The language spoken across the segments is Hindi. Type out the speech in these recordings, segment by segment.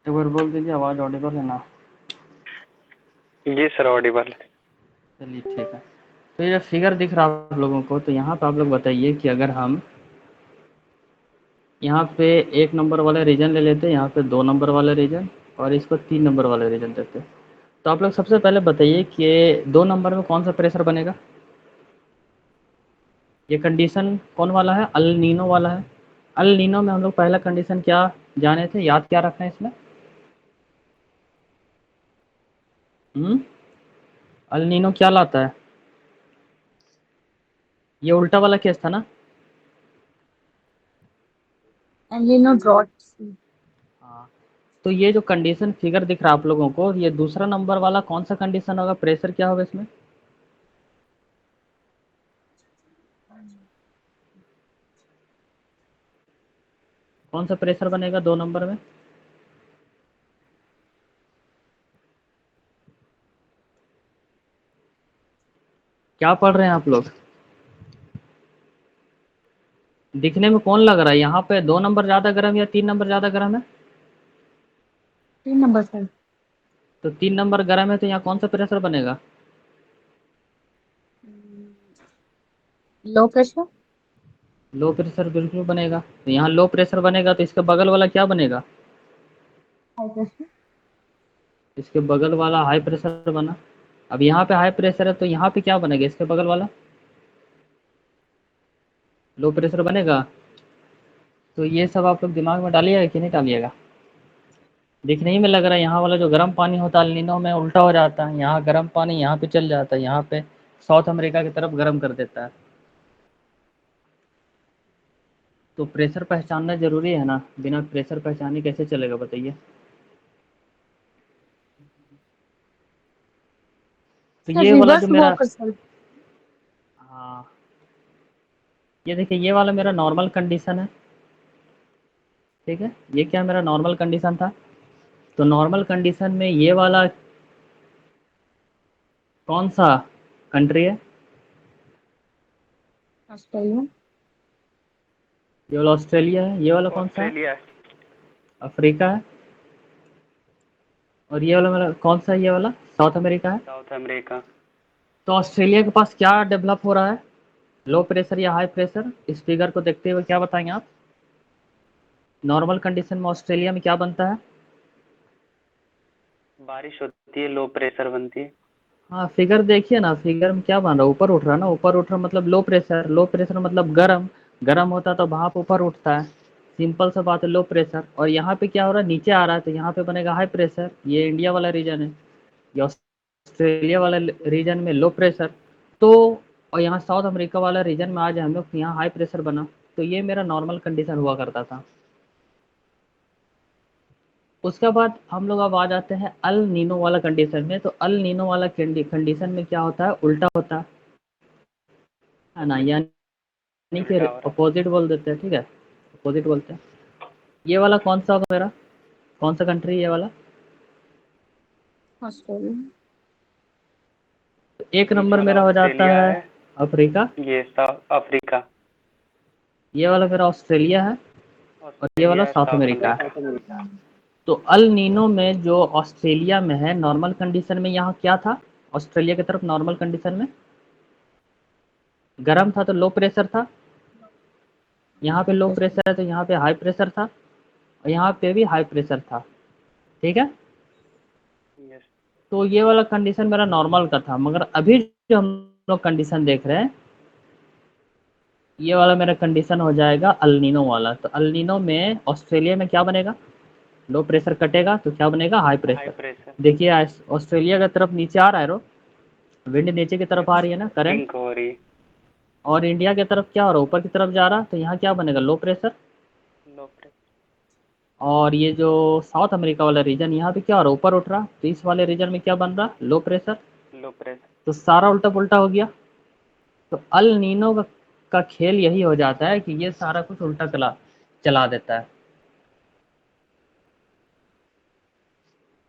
एक बार बोल दीजिए, आवाज़ ऑडिबल है ना? जी सर, ऑडिबल है। चलिए ठीक है। तो ये फिगर दिख रहा है आप लोगों को, तो यहाँ पे आप लोग बताइए कि अगर हम यहाँ पे 1 नंबर वाला रीजन ले लेते, यहाँ पे 2 नंबर वाला रीजन और इसको 3 नंबर वाला रीजन देते, तो आप लोग सबसे पहले बताइए कि 2 नंबर में कौन सा प्रेशर बनेगा। ये कंडीशन कौन वाला है? अल नीनो वाला है। अल नीनो में हम लोग पहला कंडीशन क्या जाने थे, याद क्या रखना है इसमें? अल नीनो क्या लाता है? ये उल्टा वाला केस था ना? El Nino drought. हाँ। तो ये जो कंडीशन फिगर दिख रहा है आप लोगों को, ये दूसरा नंबर वाला कौन सा कंडीशन होगा, प्रेशर क्या होगा इसमें? कौन सा प्रेशर बनेगा 2 नंबर में? क्या पढ़ रहे हैं आप लोग? दिखने में कौन लग रहा है, यहाँ पे 2 नंबर ज़्यादा गर्म या 3 नंबर ज़्यादा गर्म है? 3 नंबर सर। तो 3 नंबर गर्म है, तो यहाँ कौन सा प्रेशर बनेगा? Low pressure. लो प्रेशर बिल्कुल बनेगा। तो यहाँ लो प्रेशर बनेगा, तो इसके बगल वाला क्या बनेगा? High pressure. इसके बगल वाला हाई प्रेशर बना। अब यहाँ पे हाई प्रेशर है, तो यहाँ पे क्या बनेगा, इसके बगल वाला लो प्रेशर बनेगा। तो ये सब आप लोग दिमाग में डालिएगा कि नहीं डालिएगा? दिखने ही में लग रहा है, यहाँ वाला जो गर्म पानी होता है अल्नीनो में उल्टा हो जाता है, यहाँ गर्म पानी यहाँ पे चल जाता है, यहाँ पे साउथ अमेरिका की तरफ गर्म कर देता है। तो प्रेशर पहचानना ज़रूरी है ना, बिना प्रेशर पहचाने कैसे चलेगा बताइए? तो सर ये वाला जो रिवर्स वो मेरा, कर सर। हाँ, ये देखिए ये वाला मेरा नॉर्मल कंडीशन है, ठीक है। ये क्या मेरा नॉर्मल कंडीशन था। तो नॉर्मल कंडीशन में ये वाला कौन सा कंट्री है? ऑस्ट्रेलिया। ये वाला ऑस्ट्रेलिया है। ये वाला कौन सा है? ऑस्ट्रेलिया। अफ्रीका है। और ये वाला मेरा कौन सा है? ये वाला साउथ अमेरिका है। South America. तो ऑस्ट्रेलिया के पास क्या डेवलप हो रहा है, लो प्रेशर या हाई प्रेशर? इस फिगर को देखते हुए क्या बताएंगे आप? नॉर्मल कंडीशन में ऑस्ट्रेलिया में क्या बनता है? बारिश होती है, लो प्रेशर बनती है। हाँ, फिगर देखिए ना, फिगर में क्या बन रहा है, ऊपर उठ रहा है ना, ऊपर उठ रहा मतलब लो प्रेशर, लो प्रेशर मतलब गर्म, गर्म होता है तो भाप ऊपर उठता है, सिंपल सा बात है, लो प्रेशर। और यहाँ पे क्या हो रहा है, नीचे आ रहा है, तो यहाँ पे बनेगा हाई प्रेशर। ये इंडिया वाला रीजन है, ये ऑस्ट्रेलिया वाला रीजन में लो प्रेशर। तो और यहाँ साउथ अमेरिका वाला रीजन में आ जाए हम लोग, तो यहाँ हाई प्रेशर बना। तो ये मेरा नॉर्मल कंडीशन हुआ करता था। उसके बाद हम लोग अब आ जाते हैं अल नीनो वाला कंडीशन में। तो अल नीनो वाला कंडीशन में क्या होता है, उल्टा होता है ना, यानी कि उल्टा हो रहा अपोजिट बोल देते हैं, ठीक है, अपोजिट बोलते हैं। ये वाला कौन सा होगा मेरा, कौन सा कंट्री है ये वाला? ऑस्ट्रेलिया। तो एक है। ये नंबर वाला मेरा हो जाता ऑस्ट्रेलिया है है। अफ्रीका। ये साउथ अफ्रीका। ये वाला मेरा ऑस्ट्रेलिया है। और ये वाला ऑस्ट्रेलिया है, साउथ साउथ अमेरिका है। अमेरिका। तो अल नीनो में जो ऑस्ट्रेलिया में है नॉर्मल कंडीशन में, यहाँ क्या था, ऑस्ट्रेलिया की तरफ नॉर्मल कंडीशन में गर्म था तो लो प्रेशर था, यहाँ पे लो प्रेशर है तो यहाँ पे हाई प्रेशर था, और यहाँ पे भी हाई प्रेशर था, ठीक है। यस। तो ये वाला कंडीशन मेरा नॉर्मल का था, मगर अभी जो हम लोग कंडीशन देख रहे हैं, ये वाला मेरा कंडीशन हो जाएगा अल्नीनो वाला। तो अल्नीनो में ऑस्ट्रेलिया में क्या बनेगा, लो प्रेशर कटेगा तो क्या बनेगा, हाई हाई प्रेशर। प्रेशर। देखिए ऑस्ट्रेलिया की तरफ नीचे आ रहा है, रो विंड नीचे की तरफ आ रही है ना, करंट। पिंक हो रही। और इंडिया की तरफ क्या हो रहा है, ऊपर की तरफ जा रहा है, तो यहाँ क्या बनेगा, लो प्रेशर। Low pressure. और ये जो साउथ अमेरिका वाला रीजन, यहाँ पे क्या हो रहा है, ऊपर उठ रहा, तो इस वाले रीजन में क्या बन रहा, लो प्रेशर। Low pressure. तो सारा उल्टा पुल्टा हो गया। तो अल नीनो का खेल यही हो जाता है कि ये सारा कुछ उल्टा चला चला देता है।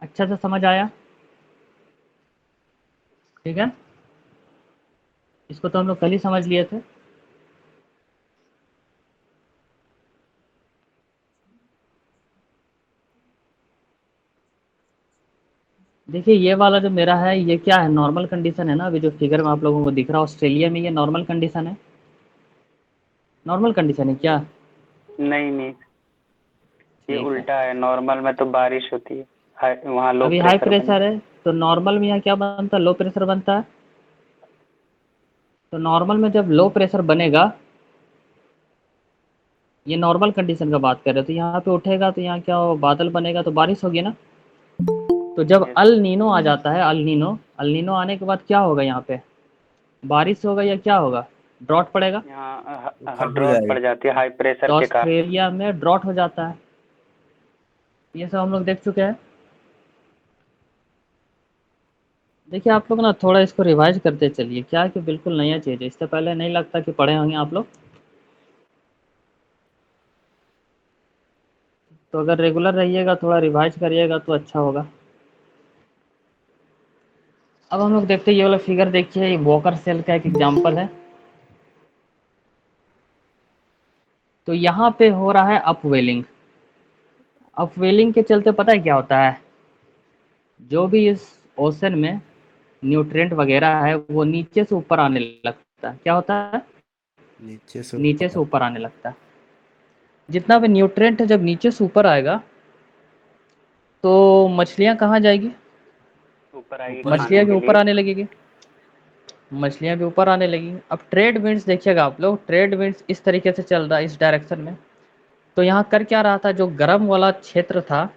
अच्छा से समझ आया? ठीक है, इसको तो हम लोग कल ही समझ लिए थे। देखिए ये वाला जो मेरा है ये क्या है, नॉर्मल कंडीशन है ना। अभी जो फिगर में आप लोगों को दिख रहा है ऑस्ट्रेलिया में, ये नॉर्मल कंडीशन है। नॉर्मल कंडीशन है क्या? नहीं नहीं, ये ठीक है। उल्टा है। नॉर्मल में तो बारिश होती है, वहाँ लो अभी हाई प्रेशर बन प्रेशर है तो नॉर्मल में यहाँ क्या बनता है, लो प्रेशर बनता है। तो नॉर्मल में जब लो प्रेशर बनेगा, ये नॉर्मल कंडीशन का बात कर रहे हो, तो यहाँ पे उठेगा तो यहाँ क्या हो, बादल बनेगा तो बारिश होगी ना। तो जब यस। अल नीनो आ जाता है, अल नीनो आने के बाद क्या होगा यहाँ पे, बारिस होगा या क्या होगा, ड्रॉट पड़ेगा। यहाँ सूखा हो ड्रॉट जाएगा। पड़ जाती है हाई प्रेशर तो के कारण। ऑस्ट्रेलिया में ड्रॉट हो जाता है। ये सब हम लोग देख चुके हैं। देखिए आप लोग ना थोड़ा इसको रिवाइज करते चलिए, क्या है कि बिल्कुल नया चीज़ है, इससे पहले नहीं लगता कि पढ़े होंगे आप लोग। तो अगर रेगुलर रहिएगा, थोड़ा रिवाइज करिएगा तो अच्छा होगा। अब हम लोग देखते हैं, ये वाला फिगर देखिए, ये वॉकर सेल का एक एग्जांपल है। तो यहाँ पे हो रहा है अपवेलिंग। अपवेलिंग के चलते पता है क्या होता है, जो भी इस ओशन में न्यूट्रिएंट वगैरह है वो नीचे से ऊपर आने लगता है। क्या होता है, नीचे से नीचे से ऊपर। ऊपर आने लगता है। जितना भी न्यूट्रिएंट है जब नीचे से ऊपर आएगा तो मछलियाँ कहाँ जाएगी, ऊपर आएगी ऊपर ही खाने मछलियाँ भी के ऊपर लिए। आने लगेगी। मछलियाँ भी ऊपर आने लगेंगी। अब ट्रेड विंड्स देखिएगा आप लोग, ट्रेड विंड्स इस तरीके से चल रहा है, इस डायरेक्शन में। तो यहाँ कर क्या रहा था, जो गर्म वाला क्षेत्र था,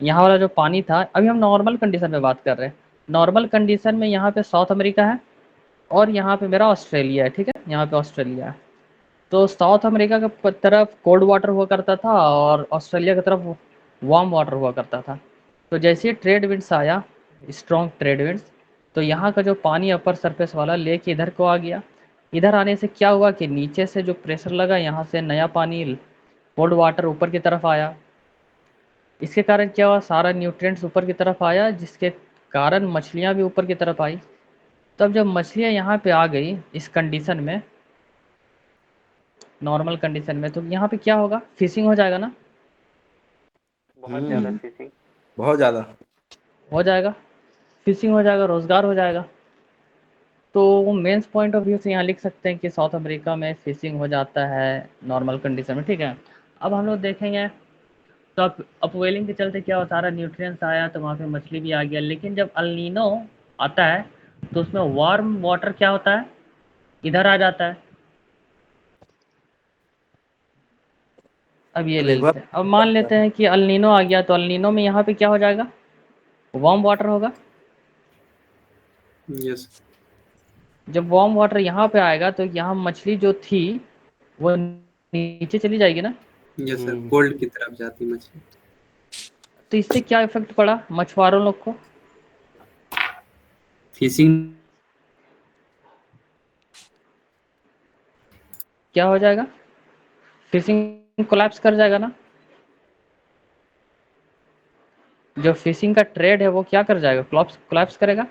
यहाँ वाला जो पानी था, अभी हम नॉर्मल कंडीशन में बात कर रहे हैं। नॉर्मल कंडीशन में यहाँ पे साउथ अमेरिका है और यहाँ पे मेरा ऑस्ट्रेलिया है, ठीक है, यहाँ पे ऑस्ट्रेलिया है। तो साउथ अमेरिका की तरफ कोल्ड वाटर हुआ करता था और ऑस्ट्रेलिया की तरफ वार्म वाटर हुआ करता था। तो जैसे ही ट्रेड विंड्स आया, स्ट्रॉन्ग ट्रेड विंड्स, तो यहाँ का जो पानी अपर सरफेस वाला लेके इधर को आ गया। इधर आने से क्या हुआ कि नीचे से जो प्रेशर लगा, यहाँ से नया पानी कोल्ड वाटर ऊपर की तरफ आया। इसके कारण क्या हुआ, सारा न्यूट्रिएंट्स ऊपर की तरफ आया, जिसके कारण मछलियाँ भी ऊपर की तरफ आई। तब जब मछलियाँ यहाँ पे आ गई इस कंडीशन में, नॉर्मल कंडीशन में, तो यहाँ पे क्या होगा, फिशिंग हो जाएगा ना। बहुत ज़्यादा हम्म, फिशिंग। बहुत ज्यादा। हो जाएगा, फिशिंग हो जाएगा, रोज़गार हो जाएगा। तो मेंस पॉइंट ऑफ व्यू से यहाँ लिख सकते हैं कि साउथ अमेरिका में फिशिंग हो जाता है नॉर्मल कंडीशन में, ठीक है। अब हम लोग देखेंगे, तो अपवेलिंग के चलते क्या होता है, न्यूट्रिएंट्स आया तो वहाँ पे मछली भी आ गया। लेकिन जब अल्नीनो आता है तो उसमें वार्म वाटर क्या होता है, इधर आ जाता है। अब ये ले रिवर। लेते हैं, अब मान लेते हैं कि अल्नीनो आ गया, तो अल्नीनो में यहाँ पे क्या हो जाएगा, वार्म वाटर होगा। यस। जब वार्म वाटर यहाँ पे आएगा तो यहाँ मछली जो थी वो नीचे चली जाएगी ना। यस सर, कोल्ड की तरफ जाती मछली। तो इससे क्या इफेक्ट पड़ा मछुआरों लोग को, फिशिंग। क्या हो जाएगा, फिशिंग कोलैप्स कर जाएगा ना। जो फिशिंग का ट्रेड है वो क्या कर जाएगा, कोलैप्स करेगा।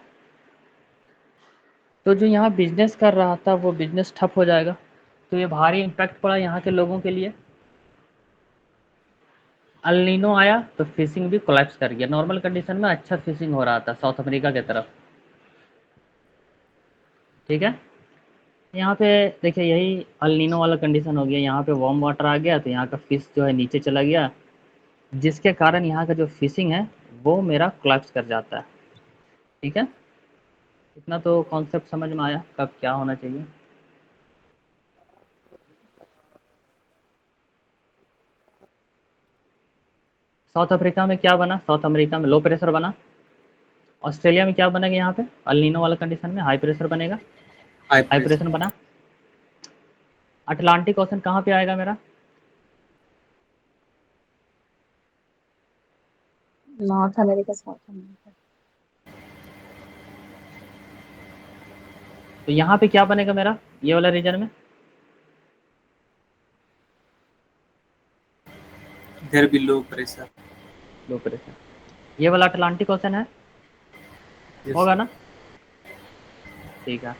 तो जो यहाँ बिजनेस कर रहा था वो बिजनेस ठप हो जाएगा। तो ये भारी इम्पैक्ट पड़ा यहाँ के लोगों के लिए। अल्नीनो आया तो फिशिंग भी कोलैप्स कर गया। नॉर्मल कंडीशन में अच्छा फिशिंग हो रहा था साउथ अमेरिका की तरफ, ठीक है। यहाँ पे देखिए यही अल्नीनो वाला कंडीशन हो गया, यहाँ पे वार्म वाटर आ गया तो यहाँ का फिश जो है नीचे चला गया, जिसके कारण यहाँ का जो फिशिंग है वो मेरा कोलैप्स कर जाता है, ठीक है। इतना तो कॉन्सेप्ट समझ में आया कब क्या होना चाहिए। साउथ अफ्रीका में क्या बना, साउथ अमेरिका में लो प्रेशर बना। ऑस्ट्रेलिया में क्या बनेगा, यहाँ पे अल्नीनो वाला कंडीशन में हाई प्रेशर बनेगा, हाई हाई प्रेशर। प्रेशर बना। अटलांटिक ओशन कहाँ पे आएगा मेरा, नॉर्थ अमेरिका, साउथ अमेरिका। तो यहाँ पे क्या बनेगा मेरा, ये वाला रीजन में इधर भी लो प्रेशर। Low pressure. ये वाला अटलांटिक ओशन है, यस होगा सर। ना, ठीक है।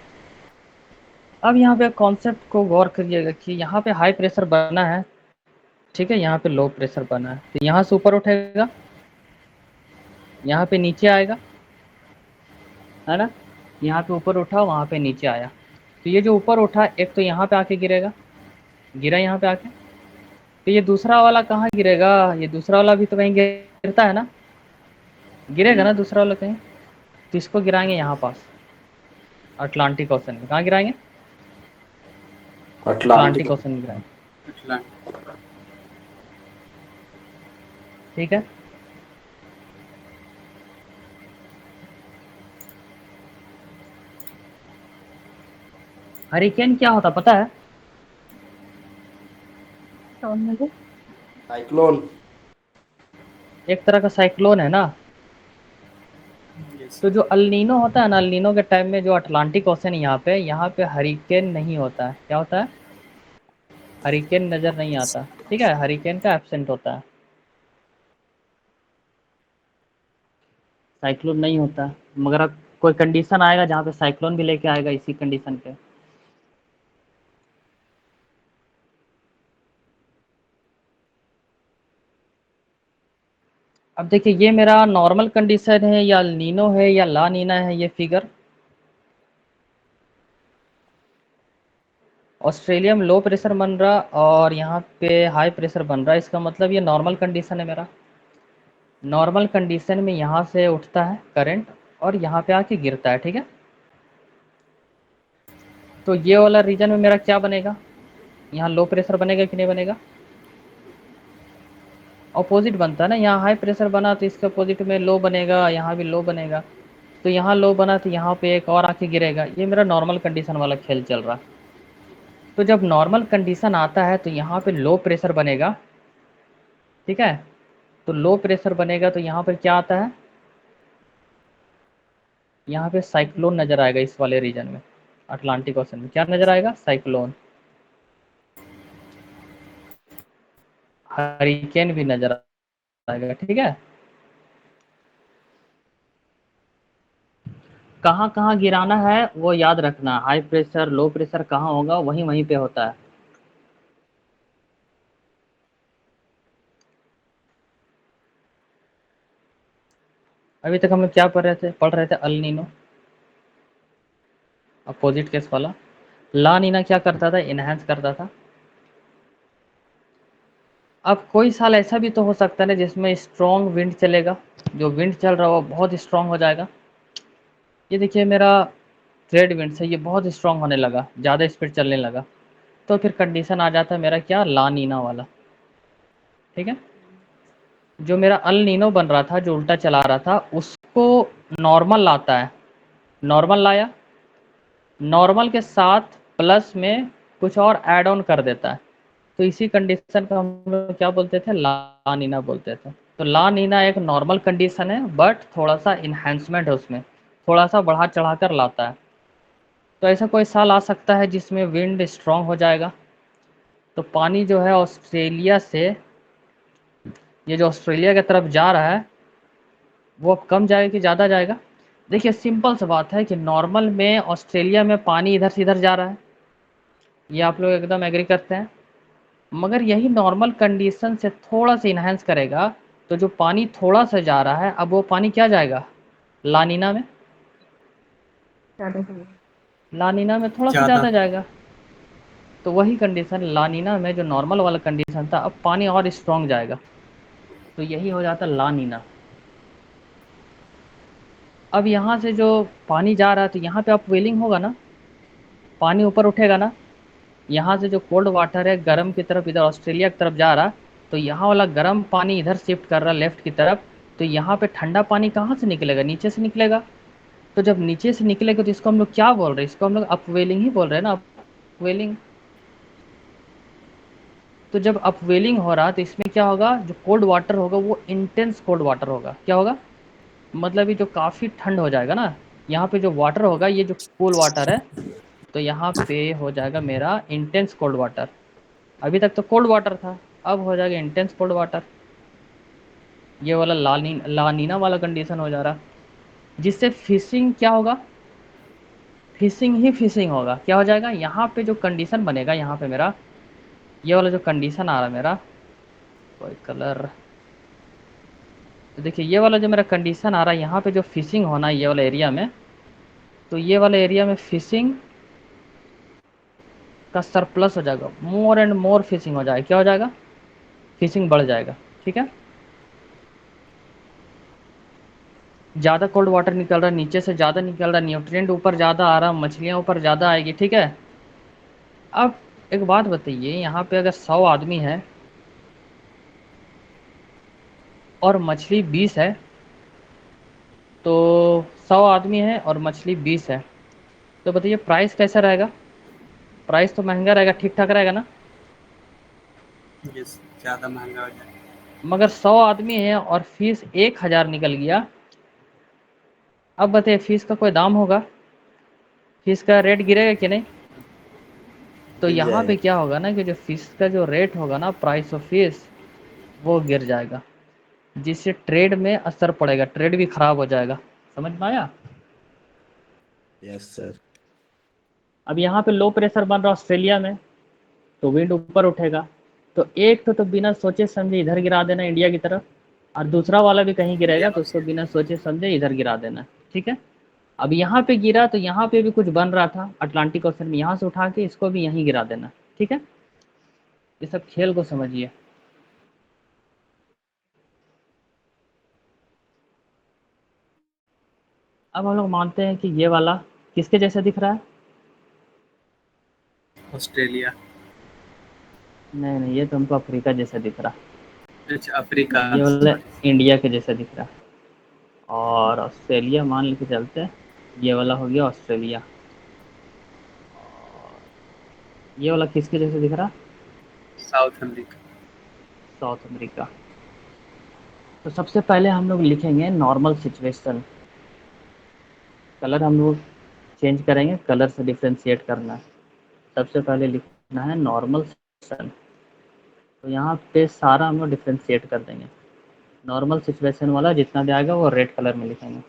अब यहाँ पे कॉन्सेप्ट को गौर करिएगा कि यहाँ पे हाई प्रेशर बना है, ठीक है, यहाँ पे लो प्रेशर बना है, तो यहाँ से ऊपर उठेगा, यहाँ पे नीचे आएगा, है ना, यहाँ पे ऊपर उठा, वहाँ पे नीचे आया। तो ये जो ऊपर उठा एक तो यहाँ पे आके गिरेगा, गिरा यहाँ पे आके, तो ये दूसरा वाला कहाँ गिरेगा, ये दूसरा वाला भी तो कहीं गिरता है ना, गिरेगा ना दूसरा वाला कहीं, तो इसको गिराएंगे यहाँ पास अटलांटिक ओशन में। कहाँ गिराएंगे, अटलांटिक। अटलांटिक ओशन में गिराएंगे। अटलांटिक। ठीक है, हरिकेन क्या होता पता है, टॉर्नेडो मुझे साइक्लोन। एक तरह का साइक्लोन है ना। यस। तो जो अल्नीनो होता है ना, अल्नीनो के टाइम में जो अटलांटिक ओशन यहाँ पे हरिकेन नहीं होता है। क्या होता है, हरिकेन नज़र नहीं आता। ठीक है, हरिकेन का एब्सेंट होता है, साइक्लोन नहीं होता है। मगर अब कोई कंडीशन आएगा जहाँ पे साइक्लोन भी लेके आएगा इसी कंडीशन पे। अब देखिए ये मेरा नॉर्मल कंडीशन है या नीनो है या ला नीना है, ये फिगर ऑस्ट्रेलिया में लो प्रेशर बन रहा और यहाँ पे हाई प्रेशर बन रहा है। इसका मतलब ये नॉर्मल कंडीशन है मेरा। नॉर्मल कंडीशन में यहाँ से उठता है करंट और यहाँ पे आके गिरता है। ठीक है, तो ये वाला रीजन में मेरा क्या बनेगा, यहाँ लो प्रेशर बनेगा कि नहीं बनेगा, अपोजिट बनता है ना। यहाँ हाई प्रेशर बना तो इसके अपोजिट में लो बनेगा, यहाँ भी लो बनेगा। तो यहाँ लो बना तो यहाँ पे एक और आके गिरेगा। ये मेरा नॉर्मल कंडीशन वाला खेल चल रहा। तो जब नॉर्मल कंडीशन आता है तो यहाँ पे लो प्रेशर बनेगा। ठीक है, तो लो प्रेशर बनेगा तो यहाँ पर क्या आता है, यहाँ पे साइक्लोन नज़र आएगा। इस वाले रीजन में अटलांटिक ओशन में क्या नज़र आएगा, साइक्लोन। हरिकेन भी नज़र आएगा। ठीक है, कहाँ कहाँ गिराना है वो याद रखना। हाई प्रेशर लो प्रेशर कहाँ होगा, वहीं वहीं पे होता है। अभी तक हम लोग क्या पढ़ रहे थे अल नीनो, अपोजिट केस वाला। ला नीना क्या करता था, इनहेंस करता था। अब कोई साल ऐसा भी तो हो सकता है ना जिसमें स्ट्रॉन्ग विंड चलेगा, जो विंड चल रहा है वो बहुत स्ट्रॉन्ग हो जाएगा। ये देखिए मेरा ट्रेड विंड से ये बहुत स्ट्रॉन्ग होने लगा, ज़्यादा स्पीड चलने लगा। तो फिर कंडीशन आ जाता है मेरा क्या, ला नीना वाला। ठीक है, जो मेरा अल नीनो बन रहा था, जो उल्टा चला रहा था, उसको नॉर्मल लाता है। नॉर्मल लाया, नॉर्मल के साथ प्लस में कुछ और ऐड ऑन कर देता है। तो इसी कंडीशन को हम लोग क्या बोलते थे, ला नीना बोलते थे। तो ला नीना एक नॉर्मल कंडीशन है बट थोड़ा सा इन्हेंसमेंट है उसमें, थोड़ा सा बढ़ा चढ़ा कर लाता है। तो ऐसा कोई साल आ सकता है जिसमें विंड स्ट्रांग हो जाएगा। तो पानी जो है ऑस्ट्रेलिया से, ये जो ऑस्ट्रेलिया की तरफ जा रहा है वो अब कम जाएगा कि ज़्यादा जाएगा। देखिए सिंपल सा बात है कि नॉर्मल में ऑस्ट्रेलिया में पानी इधर से इधर जा रहा है, ये आप लोग एकदम एग्री करते हैं। मगर यही नॉर्मल कंडीशन से थोड़ा सा इन्हेंस करेगा तो जो पानी थोड़ा सा जा रहा है अब वो पानी क्या जाएगा, लानीना में। ज़्यादा चाहिए। लानीना में थोड़ा सा ज़्यादा। ज़्यादा जाएगा। तो वही कंडीशन लानीना में जो नॉर्मल वाला कंडीशन था, अब पानी और स्ट्रॉन्ग जाएगा। तो यही हो जाता लानीना। अब यहाँ से जो पानी जा रहा है तो यहाँ पे अपवेलिंग होगा ना, पानी ऊपर उठेगा ना। यहाँ से जो कोल्ड वाटर है गर्म की तरफ इधर ऑस्ट्रेलिया की तरफ जा रहा, तो यहाँ वाला गर्म पानी इधर शिफ्ट कर रहा लेफ्ट की तरफ। तो यहाँ पे ठंडा पानी कहाँ से निकलेगा, नीचे से निकलेगा। तो जब नीचे से निकलेगा तो इसको हम लोग क्या बोल रहे हैं, इसको हम लोग अपवेलिंग ही बोल रहे हैं ना, अपवेलिंग। तो जब अपवेलिंग हो रहा तो इसमें क्या होगा, जो कोल्ड वाटर होगा वो इंटेंस कोल्ड वाटर होगा। क्या होगा, मतलब ये जो काफ़ी ठंड हो जाएगा ना, यहाँ पे जो वाटर होगा ये जो कूल वाटर है, तो यहाँ पे हो जाएगा मेरा इंटेंस कोल्ड वाटर। अभी तक तो कोल्ड वाटर था, अब हो जाएगा इंटेंस कोल्ड वाटर। ये वाला लानीना वाला कंडीशन हो जा रहा, जिससे फिशिंग क्या होगा, फिशिंग ही फिशिंग होगा। क्या हो जाएगा, यहाँ पे जो कंडीशन बनेगा, यहाँ पे मेरा ये वाला जो कंडीशन आ रहा है मेरा, कोई कलर तो देखिए ये वाला जो मेरा कंडीशन आ रहा है यहाँ पे जो फिशिंग होना है ये वाला एरिया में, तो ये वाला एरिया में फिशिंग का सरप्लस हो जाएगा, मोर एंड मोर फिशिंग हो जाएगा। क्या हो जाएगा? फिशिंग बढ़ जाएगा। ठीक है, ज़्यादा कोल्ड वाटर निकल रहा है, नीचे से ज़्यादा निकल रहा है, न्यूट्रिएंट ऊपर ज़्यादा आ रहा है, मछलियाँ ऊपर ज़्यादा आएगी। ठीक है, अब एक बात बताइए, यहाँ पे अगर 100 आदमी है और मछली 20 है, तो 100 आदमी है और मछली 20 है, तो बताइए प्राइस कैसा रहेगा? प्राइस तो महंगा रहेगा, ठीक ठाक रहेगा ना? ये ज़्यादा महंगा हो जाएगा। मगर 100 आदमी है और फीस 1000 निकल गया। अब बताइए फीस का कोई दाम होगा? फीस का रेट गिरेगा कि नहीं? तो गिर यहाँ पे जाएगा। क्या होगा ना कि जो फीस का जो रेट होगा ना, प्राइस ऑफ फीस, वो गिर जाएगा, जिससे ट्रेड में असर पड़ेगा, ट्रेड भी खराब हो जाएगा। समझ में आया? Yes sir. अब यहाँ पे लो प्रेशर बन रहा है ऑस्ट्रेलिया में, तो विंड ऊपर उठेगा, तो एक तो बिना सोचे समझे इधर गिरा देना इंडिया की तरफ, और दूसरा वाला भी कहीं गिरेगा तो उसको बिना सोचे समझे इधर गिरा देना। ठीक है, अब यहाँ पे गिरा तो यहाँ पे भी कुछ बन रहा था अटलांटिक ओशन में, यहाँ से उठा के इसको भी यहीं गिरा देना। ठीक है, ये सब खेल को समझिए। अब हम लोग मानते हैं कि ये वाला किसके जैसा दिख रहा है? ऑस्ट्रेलिया। नहीं नहीं, ये तो हमको अफ्रीका जैसा दिख रहा अच्छा, अफ्रीका, है, ये वाला सॉरी। इंडिया के जैसा दिख रहा है। और ऑस्ट्रेलिया मान लेके चलते हैं, ये वाला हो गया ऑस्ट्रेलिया। और ये वाला किसके जैसे दिख रहा? South America. South America. तो सबसे पहले हम लोग लिखेंगे नॉर्मल सिचुएशन, कलर हम लोग चेंज करेंगे, कलर से डिफ्रेंशिएट करना है। सबसे पहले लिखना है नॉर्मल सिचुएशन, तो यहाँ पे सारा हम लोग डिफ्रेंशिएट कर देंगे। नॉर्मल सिचुएशन वाला जितना भी आएगा वो रेड कलर में लिखेंगे।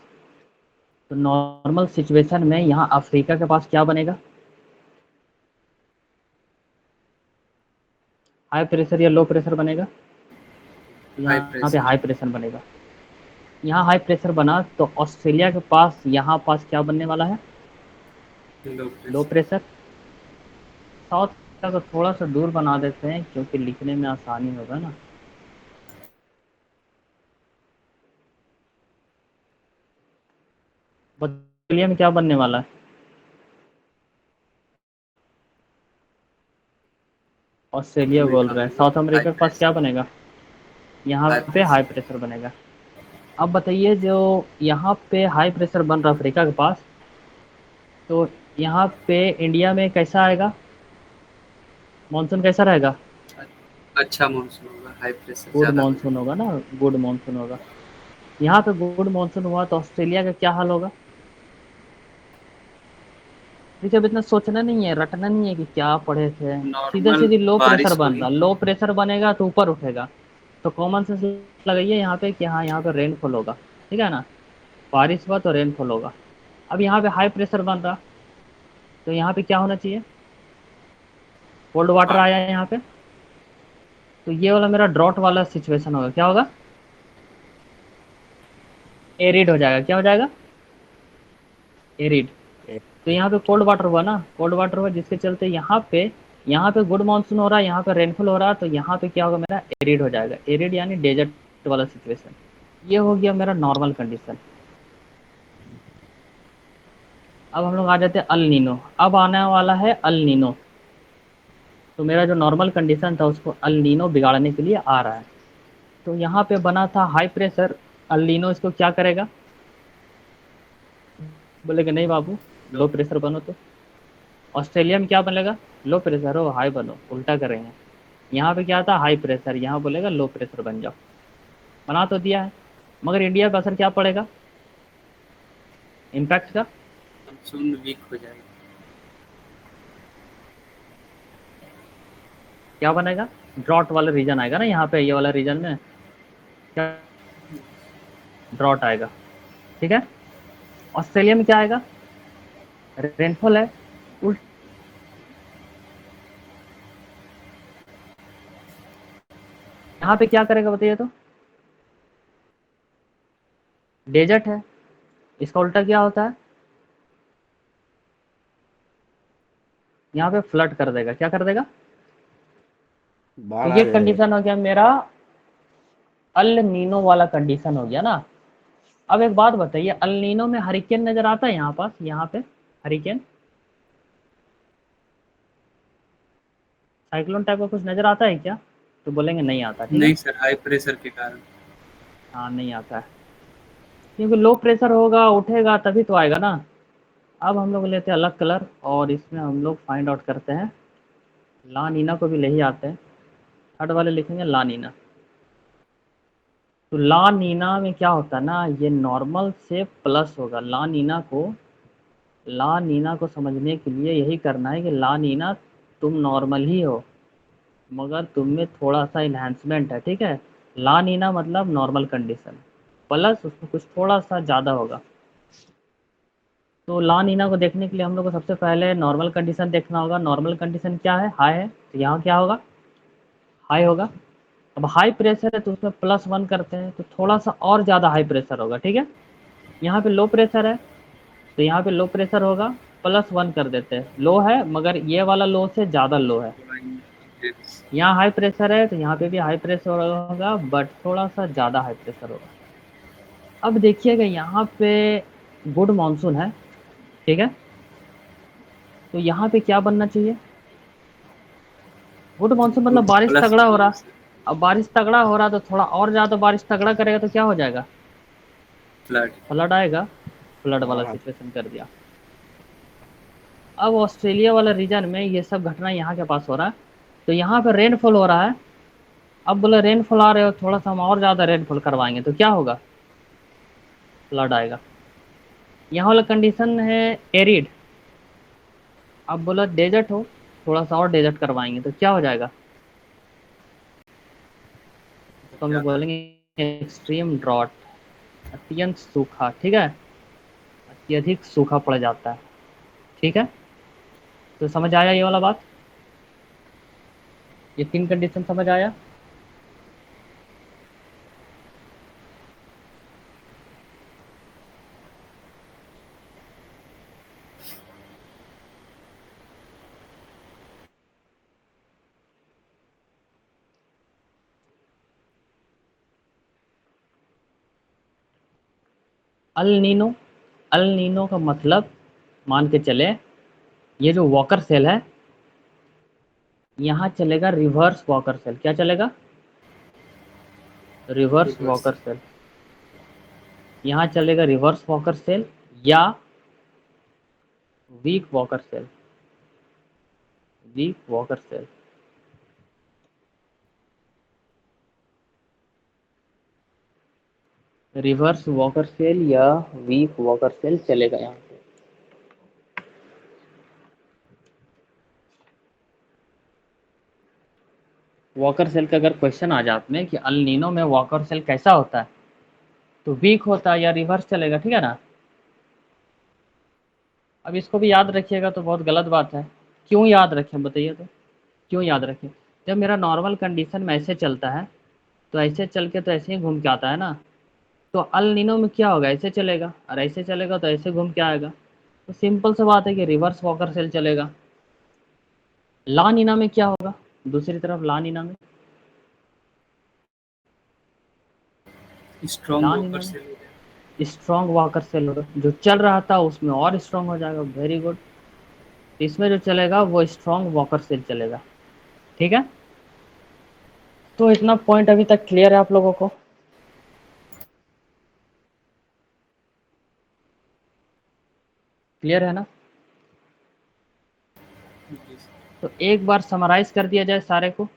तो नॉर्मल सिचुएशन में यहाँ अफ्रीका के पास क्या बनेगा? हाई प्रेशर या लो प्रेशर बनेगा? हाई यहाँ पे प्रेशर। हाई प्रेशर बनेगा। यहाँ हाई प्रेशर बना तो ऑस्ट्रेलिया के पास यहाँ पास क्या बनने वाला है? Low low pressure. Pressure. South Africa को थोड़ा सा दूर बना देते हैं क्योंकि लिखने में आसानी होगा ना। ऑस्ट्रेलिया में क्या बनने वाला है? ऑस्ट्रेलिया बोल अमेरिका रहा है, में साउथ हाई अमेरिका के पास क्या प्रेशर। बनेगा? यहाँ हाई पे हाई प्रेशर। प्रेशर बनेगा। अब बताइए जो यहाँ पे हाई प्रेशर बन रहा है अफ्रीका के पास, तो यहाँ पे इंडिया में कैसा आएगा? मानसून कैसा रहेगा? अच्छा मानसून होगा, हाई प्रेशर गुड ज़्यादा मानसून बनेगा। होगा ना, गुड मानसून होगा। यहाँ पे गुड मानसून हुआ तो ऑस्ट्रेलिया का क्या हाल होगा? देखिए अब इतना सोचना नहीं है, रटना नहीं है कि क्या पढ़े थे। सीधा नॉर्मल सीधी लो प्रेशर बारिश बन होगी। रहा, लो प्रेशर बनेगा तो ऊपर उठेगा, तो कॉमन सेंस लगाइए यहाँ पे कि हाँ यहाँ पे रेनफॉल होगा। ठीक है ना, बारिश हुआ तो रेनफॉल होगा। अब यहाँ पे हाई प्रेशर बन रहा, तो यहाँ पे क्या होना चाहिए? कोल्ड वाटर बाढ़। आया है यहाँ पे, तो ये वाला मेरा ड्रॉट वाला सिचुएशन होगा। क्या होगा? एरिड हो जाएगा। क्या हो जाएगा? एरिड। तो यहाँ पे कोल्ड वाटर हुआ ना, कोल्ड वाटर हुआ जिसके चलते यहाँ पे गुड मानसून हो रहा है, यहाँ पे रेनफॉल हो रहा है, तो यहाँ पे क्या होगा मेरा? एरिड हो जाएगा। एरिड यानी डेजर्ट वाला सिचुएशन। ये हो गया मेरा नॉर्मल कंडीशन। अब हम लोग आ जाते हैं अल नीनो। अब आने वाला है अल नीनो, तो मेरा जो नॉर्मल कंडीशन था उसको अल नीनो बिगाड़ने के लिए आ रहा है। तो यहाँ पे बना था हाई प्रेशर, अल नीनो इसको क्या करेगा? बोलेगा नहीं बाबू, लो प्रेशर बनो। तो ऑस्ट्रेलिया में क्या बनेगा? लो प्रेशर हो हाई बनो, उल्टा करेंगे। यहाँ पे क्या था? हाई प्रेशर, यहाँ बोलेगा लो प्रेशर बन जाओ। बना तो दिया है, मगर इंडिया पे असर क्या पड़ेगा इम्पैक्ट का? मानसून वीक हो जाएगा। क्या बनेगा? ड्रॉट वाला रीजन आएगा ना, यहाँ पे ये वाला रीजन में क्या? ड्रॉट आएगा। ठीक है, ऑस्ट्रेलिया में क्या आएगा? रेनफॉल है, उल्ट। यहाँ पे क्या करेगा बताइए तो? डेजर्ट है, इसका उल्टा क्या होता है, यहाँ पे फ्लड कर देगा, क्या कर देगा। तो बाढ़ आ ये जाएगा। कंडीशन हो गया मेरा अल नीनो वाला कंडीशन हो गया ना। अब एक बात बताइए, अल नीनो में हरिकेन नजर आता है यहाँ पास, यहाँ पे हरिकेन साइक्लोन टाइप का कुछ नजर आता है क्या, तो बोलेंगे नहीं आता, ठीक है। नहीं सर, हाई प्रेशर के कारण। हाँ नहीं आता है, क्योंकि लो प्रेशर होगा उठेगा तभी तो आएगा ना। अब हम लोग लेते हैं अलग कलर और इसमें हम लोग फाइंड आउट करते हैं, ला नीना को भी ले ही आते हैं। थर्ड वाले लिखेंगे ला नीना। तो ला नीना में क्या होता है ना, ये नॉर्मल से प्लस होगा। ला नीना को समझने के लिए यही करना है कि ला नीना तुम नॉर्मल ही हो, मगर तुम में थोड़ा सा इन्हांसमेंट है, ठीक है। ला नीना मतलब नॉर्मल कंडीशन प्लस उसमें कुछ थोड़ा सा ज़्यादा होगा। तो ला नीना को देखने के लिए हम लोग को सबसे पहले नॉर्मल कंडीशन देखना होगा। नॉर्मल कंडीशन क्या है, हाई है, तो यहाँ क्या होगा, हाई होगा। अब हाई प्रेशर है तो उसमें +1 करते हैं तो थोड़ा सा और ज़्यादा हाई प्रेशर होगा, ठीक है। यहाँ पे लो प्रेशर है तो यहाँ पे लो प्रेशर होगा, +1 कर देते हैं। लो है मगर ये वाला लो से ज़्यादा लो है। यहाँ हाई प्रेशर है तो यहाँ पे भी हाई प्रेशर होगा बट थोड़ा सा ज़्यादा हाई प्रेशर होगा। अब देखिएगा यहाँ पे गुड मानसून है, ठीक है। तो यहाँ पे क्या बनना चाहिए, गुड मानसून मतलब बारिश प्लस तगड़ा हो रहा। माइनस अब बारिश तगड़ा हो रहा तो थोड़ा और ज़्यादा बारिश तगड़ा करेगा तो क्या हो जाएगा, फ्लड। फ्लड आएगा। फ्लड वाला बाढ़ आ- सिचुएशन कर दिया। अब ऑस्ट्रेलिया वाला रीजन में ये सब घटना यहाँ के पास हो रहा है, तो यहाँ पे रेनफॉल हो रहा है। अब बोले रेनफॉल आ रहे हो, थोड़ा सा हम और ज़्यादा रेनफॉल करवाएंगे तो क्या होगा, फ्लड आएगा। यहाँ वाला कंडीशन है एरिड। अब बोला डेजर्ट हो, थोड़ा सा और डेजर्ट करवाएंगे तो क्या हो जाएगा, तो हम लोग बोलेंगे एक्सट्रीम ड्रॉट, अत्यंत सूखा, ठीक है। अत्यधिक सूखा पड़ जाता है, ठीक है। तो समझ आया ये वाला बात, ये 3 कंडीशन समझ आया। अल नीनो, अल नीनो का मतलब मान के चले, ये जो वॉकर सेल है यहाँ चलेगा रिवर्स वॉकर सेल, क्या चलेगा, रिवर्स रिवर्स। Walker cell. यहाँ चलेगा रिवर्स वॉकर सेल या weak walker cell, weak walker cell. Reverse walker cell या वीक वॉकर सेल चलेगा यहाँ पे। वॉकर सेल का अगर क्वेश्चन आ जात में कि अल नीनो में वॉकर सेल कैसा होता है, तो वीक होता है या रिवर्स चलेगा, ठीक है ना। अब इसको भी याद रखिएगा तो बहुत गलत बात है। क्यों याद रखें बताइए तो, क्यों याद रखें, जब मेरा नॉर्मल कंडीशन में ऐसे चलता है तो ऐसे चल के तो ऐसे ही घूम के आता है ना। तो अल नीनो में क्या होगा, ऐसे चलेगा और ऐसे चलेगा तो ऐसे घूम के आएगा। तो सिंपल सा बात है कि रिवर्स वॉकर सेल चलेगा। ला नीना में क्या होगा, दूसरी तरफ ला नीना में, स्ट्रॉन्ग ला वॉकर नीना सेल हो में स्ट्रॉन्ग वॉकर सेल होगा, जो चल रहा था उसमें और स्ट्रॉन्ग हो जाएगा, वेरी गुड। इसमें जो चलेगा वो स्ट्रॉन्ग वॉकर सेल चलेगा, ठीक है। तो इतना पॉइंट अभी तक क्लियर है आप लोगों को, क्लियर है ना। गया। तो एक बार समराइज कर दिया जाए सारे को,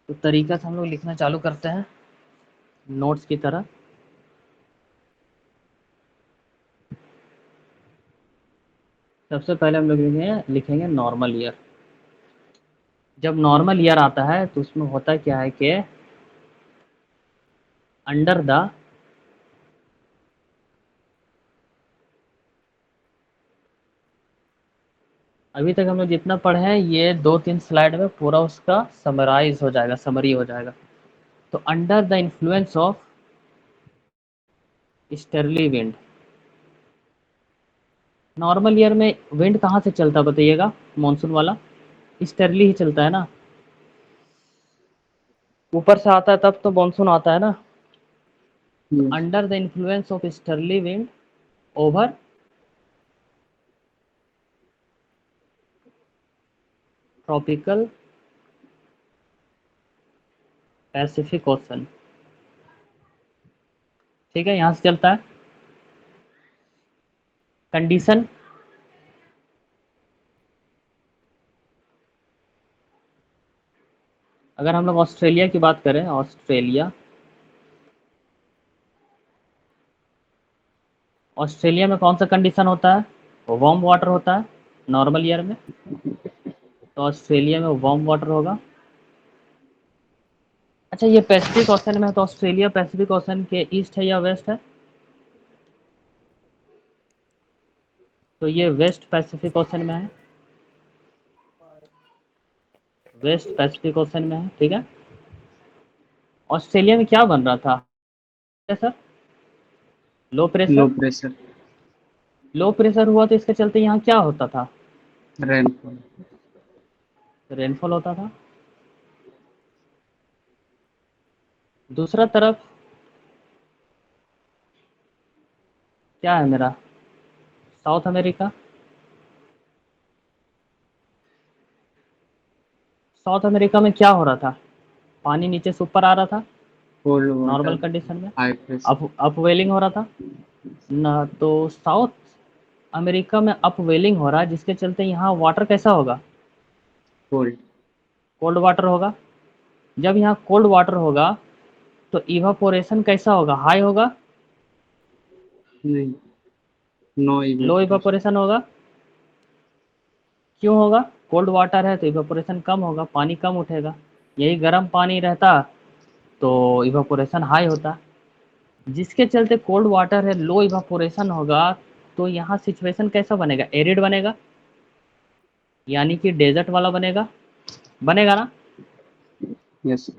तो तरीका से हम लोग लिखना चालू करते हैं नोट्स की तरह। सबसे पहले हम लोग लिखेंगे नॉर्मल ईयर। जब नॉर्मल ईयर आता है तो उसमें होता क्या है कि अंडर द अभी तक हम लोग जितना पढ़े हैं ये 2-3 स्लाइड में पूरा उसका समराइज हो जाएगा, समरी हो जाएगा। तो under the influence of easterly wind. Normal year में विंड कहाँ से चलता है बताइएगा, मानसून वाला? ईस्टर्ली ही चलता है ना, ऊपर से आता है तब तो मानसून आता है ना। Yes. Under the influence of easterly wind over tropical Pacific ocean, ठीक है, यहाँ से चलता है। कंडीशन, अगर हम लोग ऑस्ट्रेलिया की बात करें, ऑस्ट्रेलिया, ऑस्ट्रेलिया में कौन सा कंडीशन होता है? वार्म वाटर होता है नॉर्मल ईयर में, तो ऑस्ट्रेलिया में वार्म वाटर होगा। अच्छा, ये पैसिफिक ओशन में है तो ऑस्ट्रेलिया पैसिफिक ओशन के ईस्ट है या वेस्ट है? तो ये वेस्ट पैसिफिक ओशन में है, वेस्ट पैसिफिक ओशन में है, ठीक है। ऑस्ट्रेलिया में क्या बन रहा था सर? लो Low pressure. pressure. Low pressure हुआ तो इसके चलते यहाँ क्या होता था? Rainfall. रेनफॉल होता था। दूसरा तरफ क्या है मेरा, साउथ अमेरिका। साउथ अमेरिका में क्या हो रहा था? पानी नीचे से ऊपर आ रहा था Cold नॉर्मल water. कंडीशन में, High pressure. अपवेलिंग हो रहा था ना, तो साउथ अमेरिका में अपवेलिंग हो रहा है, जिसके चलते यहाँ वाटर कैसा होगा? Cold. कोल्ड वाटर होगा। जब यहाँ कोल्ड वाटर होगा तो इवापोरेशन कैसा होगा? हाई होगा, नहीं. No लो evaporation. इवापोरेशन होगा? क्यों होगा? कोल्ड वाटर है तो इवापोरेशन कम होगा, पानी कम उठेगा। यही गर्म पानी रहता तो इवापोरेशन हाई होता, जिसके चलते कोल्ड वाटर है, लो इवापोरेशन होगा, तो यहाँ सिचुएशन कैसा बनेगा? एरिड बनेगा, यानी कि डेजर्ट वाला बनेगा, बनेगा ना? Yes.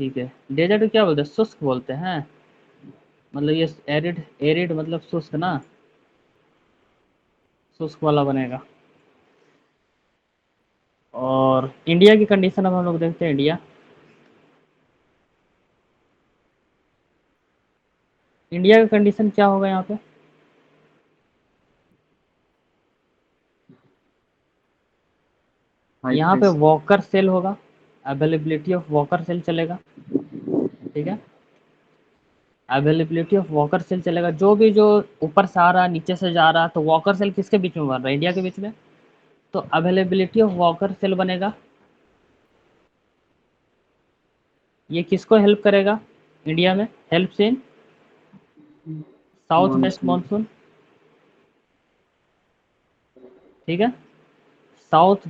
ठीक है, डेजर्ट को क्या बोलते हैं? शुष्क बोलते हैं। मतलब ये एरिड, एरिड मतलब शुष्क ना, शुष्क वाला बनेगा। और इंडिया की कंडीशन अब हम लोग देखते हैं। इंडिया, इंडिया का कंडीशन क्या होगा यहाँ पे? High यहाँ पे pressure. वॉकर सेल होगा, अवेलेबिलिटी ऑफ वॉकर सेल चलेगा, ठीक है। अवेलेबिलिटी ऑफ वॉकर सेल चलेगा, जो ऊपर से आ रहा है नीचे से जा रहा है, तो वॉकर सेल किसके बीच में बन रहा है? इंडिया के बीच में, तो अवेलेबिलिटी ऑफ वॉकर सेल बनेगा। ये किसको हेल्प करेगा इंडिया में? हेल्प से साउथ वेस्ट Monsoon. मानसून, ठीक है, साउथ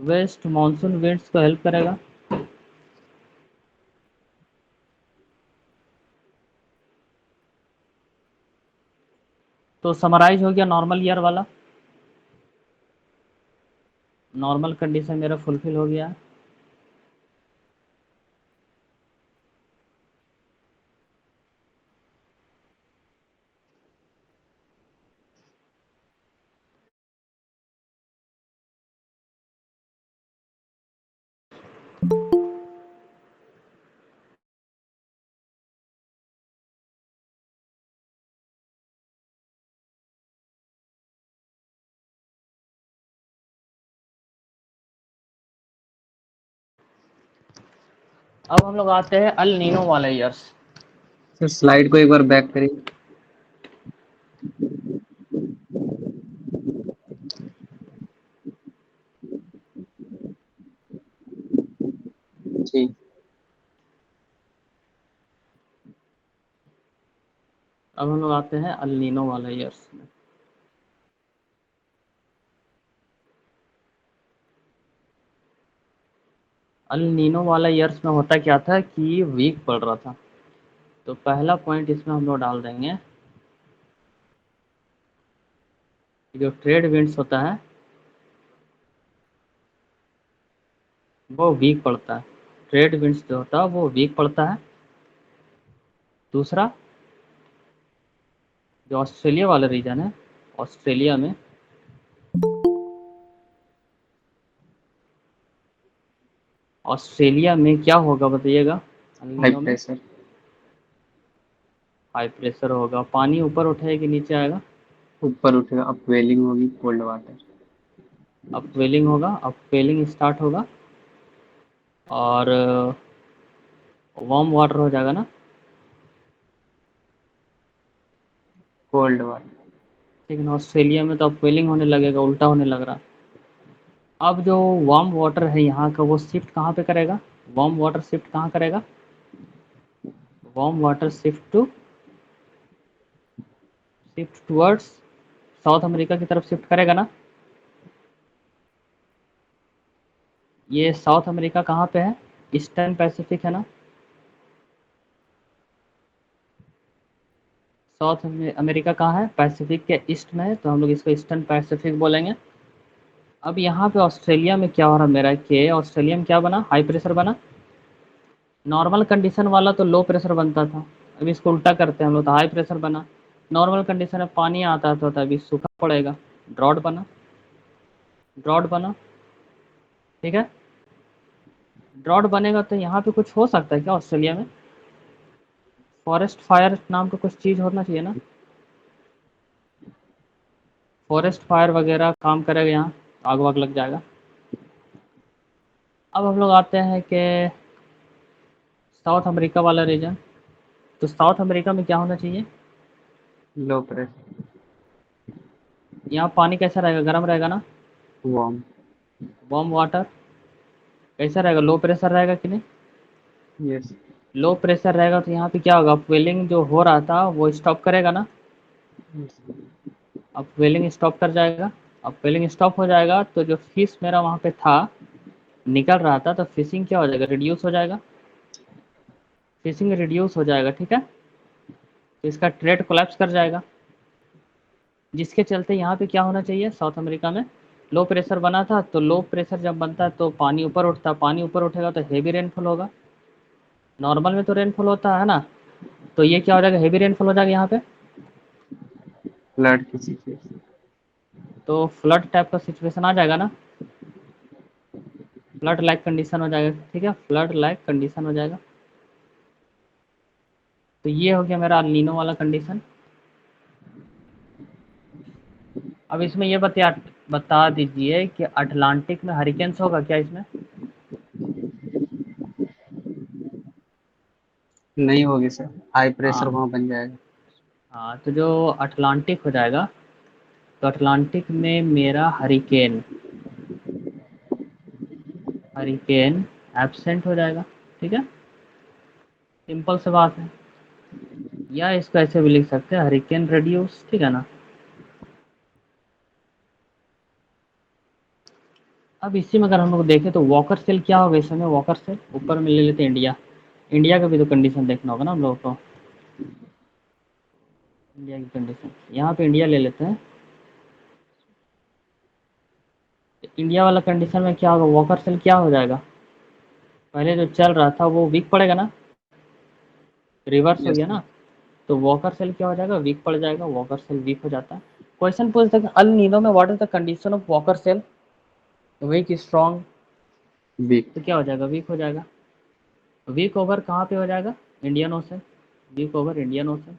वेस्ट मानसून विंड्स को हेल्प करेगा। तो समराइज हो गया नॉर्मल ईयर वाला, नॉर्मल कंडीशन मेरा फुलफिल हो गया। अब हम लोग आते हैं अल नीनो वाले ईयर्स। सर स्लाइड को एक बार बैक करिए। जी। अब हम लोग आते हैं अल नीनो वाले ईयर्स में। अल नीनो वाला ईयर्स में होता क्या था कि वीक पड़ रहा था। तो पहला पॉइंट इसमें हम लोग डाल देंगे, जो ट्रेड विंड्स होता है वो वीक पड़ता है। ट्रेड विंड्स जो होता है वो वीक पड़ता है। दूसरा, जो ऑस्ट्रेलिया वाला रीजन है, ऑस्ट्रेलिया में क्या होगा बताइएगा? अल हाई नीनो में प्रेशर। हाई प्रेशर होगा। पानी ऊपर उठेगा कि नीचे आएगा? ऊपर उठेगा, अपवेलिंग होगी, कोल्ड वाटर। अपवेलिंग होगा, अपवेलिंग स्टार्ट होगा और वार्म वाटर हो जाएगा ना। Cold water. लेकिन ऑस्ट्रेलिया में तो अपवेलिंग होने लगेगा, उल्टा होने लग रहा। अब जो वार्म वाटर है यहाँ का, वो शिफ्ट कहाँ पे करेगा? वार्म वाटर शिफ्ट कहाँ करेगा? Warm water shift towards south America की तरफ शिफ्ट करेगा ना। ये साउथ अमेरिका कहाँ पे है? ईस्टर्न पैसिफिक है ना। साउथ अमेरिका कहाँ है? पैसिफिक के ईस्ट में है, तो हम लोग इसको ईस्टर्न पैसिफिक बोलेंगे। अब यहाँ पे ऑस्ट्रेलिया में क्या हो रहा मेरा कि ऑस्ट्रेलिया में क्या बना? हाई प्रेशर बना। नॉर्मल कंडीशन वाला तो लो प्रेशर बनता था, अभी इसको उल्टा करते हैं हम लोग, तो हाई प्रेशर बना। नॉर्मल कंडीशन में पानी आता था तो अभी सूखा पड़ेगा, ड्रॉट बना। ड्रॉट बना, ठीक है। ड्रॉट बनेगा तो यहाँ पे कुछ हो सकता है क्या ऑस्ट्रेलिया में? फॉरेस्ट फायर नाम का कुछ चीज़ होना चाहिए ना। फॉरेस्ट फायर वगैरह काम करेगा यहाँ, आग वाग लग जाएगा। अब हम लोग आते हैं कि साउथ अमेरिका वाला रीजन, तो साउथ अमेरिका में क्या होना चाहिए? Low pressure. यहाँ पानी कैसा रहेगा? गर्म रहेगा ना। वार्म। वार्म वाटर कैसा रहेगा? लो प्रेशर रहेगा कि नहीं? यस। लो प्रेशर रहेगा तो यहाँ पे क्या होगा? अपवेलिंग जो हो रहा था वो स्टॉप करेगा ना। अपवेलिंग स्टॉप कर जाएगा। अपवेलिंग स्टॉप हो जाएगा तो जो फिश मेरा वहाँ पे था, निकल रहा था, तो फिशिंग क्या हो जाएगा? रिड्यूस हो जाएगा। फिशिंग रिड्यूस हो जाएगा, ठीक है। तो इसका ट्रेड कोलैप्स कर जाएगा, जिसके चलते यहाँ पे क्या होना चाहिए? साउथ अमेरिका में लो प्रेशर बना था, तो लो प्रेशर जब बनता है तो पानी ऊपर उठता है, पानी ऊपर उठेगा तो हेवी रेनफॉल होगा। नॉर्मल में तो रेनफॉल होता है ना, तो ये क्या हो जाएगा? हेवी रेनफॉल हो जाएगा यहाँ पे। फ्लड की सिचुएशन। तो फ्लड टाइप का सिचुएशन आ जाएगा ना। फ्लड लाइक कंडीशन हो जाएगा, ठीक है, फ्लड लाइक कंडीशन हो जाएगा। तो ये हो गया मेरा अल नीनो वाला कंडीशन। अब इसमें ये बता दीजिए कि अटलांटिक में हरिकेन्स होगा क्या इसमें? नहीं होगी सर, हाई प्रेशर हाँ। वहाँ बन जाएगा। हाँ, तो जो अटलांटिक हो जाएगा, तो अटलांटिक में मेरा हरिकेन हरिकेन एब्सेंट हो जाएगा, ठीक है। सिंपल सी बात है। या इसको ऐसे भी लिख सकते हैं, हरिकेन रेडियस, ठीक है ना। अब इसी में अगर हम लोग देखें तो वॉकर सेल क्या होगा इस समय? वॉकर सेल ऊपर में ले लेते हैं इंडिया। इंडिया का भी तो कंडीशन देखना होगा ना हम लोगों को। इंडिया की कंडीशन यहाँ पे इंडिया ले लेते हैं। तो इंडिया वाला कंडीशन में क्या होगा? वॉकर सेल क्या हो जाएगा? पहले जो चल रहा था वो वीक पड़ेगा ना, रिवर्स हो यस गया सर। ना। तो वॉकर सेल क्या हो जाएगा? वीक पड़ जाएगा, वॉकर सेल वीक हो जाता है। क्वेश्चन पूछ सकते हैं अल नीनो में what is the condition of walker cell? Weak, strong, weak. तो क्या हो जाएगा? वीक हो जाएगा। वीक ओवर कहाँ पे हो जाएगा? Indian ocean. Weak over Indian ocean.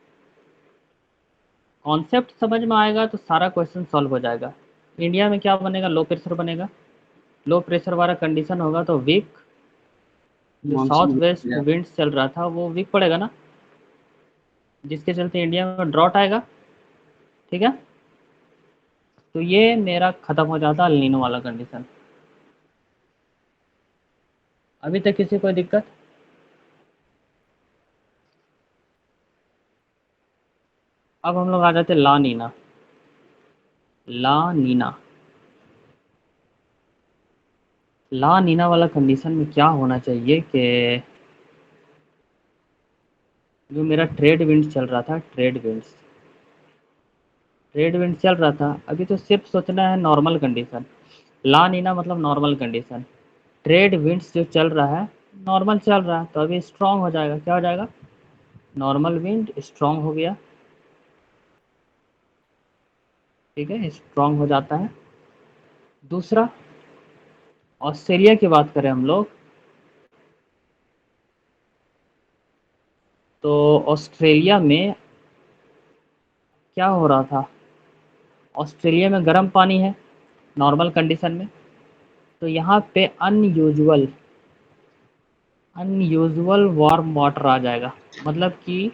Concept समझ में आएगा तो सारा क्वेश्चन सॉल्व हो जाएगा। इंडिया में क्या बनेगा? लो प्रेशर बनेगा। लो प्रेशर वाला कंडीशन होगा तो वीक, जो साउथ मानसून। वेस्ट विंड्स चल रहा था वो वीक पड़ेगा ना, जिसके चलते इंडिया में ड्रॉट आएगा, ठीक है। तो ये मेरा खत्म हो जाता अल नीनो वाला कंडीशन। अभी तक किसी कोई दिक्कत? अब हम लोग आ जाते ला नीना। ला नीना ला नीना वाला कंडीशन में क्या होना चाहिए कि जो मेरा ट्रेड विंड चल रहा था, ट्रेड विंड चल रहा था, अभी तो सिर्फ सोचना है नॉर्मल कंडीशन। ला नीना मतलब नॉर्मल कंडीशन। ट्रेड विंड्स जो चल रहा है नॉर्मल चल रहा है, तो अभी स्ट्रांग हो जाएगा। क्या हो जाएगा? नॉर्मल विंड स्ट्रांग हो गया। ठीक है, स्ट्रांग हो जाता है। दूसरा, ऑस्ट्रेलिया की बात करें हम लोग, तो ऑस्ट्रेलिया में क्या हो रहा था, ऑस्ट्रेलिया में गर्म पानी है नॉर्मल कंडीशन में, तो यहाँ पे अनयूजुअल वार्म वाटर आ जाएगा, मतलब कि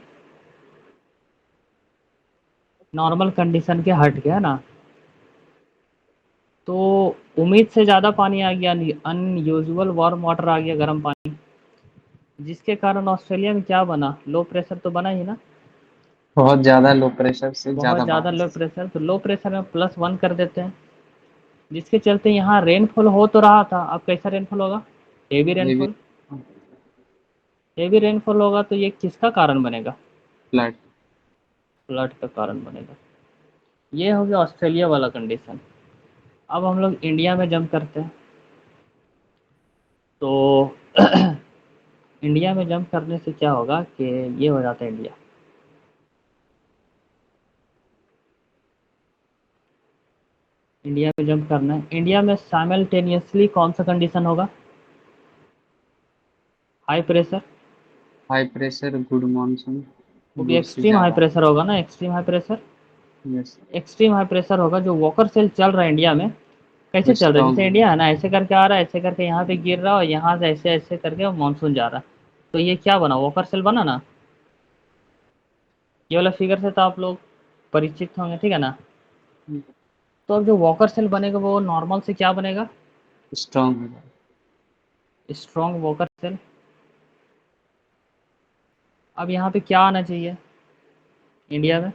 नॉर्मल कंडीशन के हट गया ना, तो उम्मीद से ज़्यादा पानी आ गया, अनयूजुअल वार्म वाटर आ गया, गर्म पानी, जिसके कारण ऑस्ट्रेलिया में क्या बना, लो प्रेशर तो बना ही ना, बहुत ज्यादा लो प्रेशर से बहुत ज्यादा ज़्यादा लो बारिश। प्रेशर, तो लो प्रेशर में +1 कर देते हैं, जिसके चलते यहाँ रेनफॉल हो तो रहा था, अब कैसा रेनफॉल होगा, हेवी ये भी रेनफॉल। हेवी रेनफॉल होगा तो ये किसका कारण बनेगा, फ्लड। फ्लड का कारण बनेगा। ये हो गया ऑस्ट्रेलिया वाला कंडीशन। अब हम लोग इंडिया में जंप करते हैं, तो इंडिया में जंप करने से क्या होगा कि ये हो जाता है इंडिया। इंडिया में जंप करना है, इंडिया में साइमल्टेनियसली कौन सा कंडीशन होगा, high pressure, high pressure, good monsoon, वो भी गुड से एक्सट्रीम हाई ज्यादा। प्रेशर होगा ना, extreme high pressure, yes. Extreme high pressure होगा। जो वॉकर सेल चल रहा है इंडिया में, कैसे चल रहा है, जैसे स्ट्रॉन्ग। इंडिया है ना, ऐसे करके आ रहा है, ऐसे करके यहाँ पे गिर रहा है, और यहाँ से ऐसे ऐसे करके मानसून जा रहा है, तो ये क्या बना, वॉकर सेल बना ना। ये वाला फिगर से तो आप लोग परिचित होंगे, ठीक है ना। तो अब जो वॉकर सेल बनेगा वो नॉर्मल से क्या बनेगा, स्ट्रॉन्ग हो जाए। Strong walker cell. अब यहाँ पे क्या आना चाहिए इंडिया में,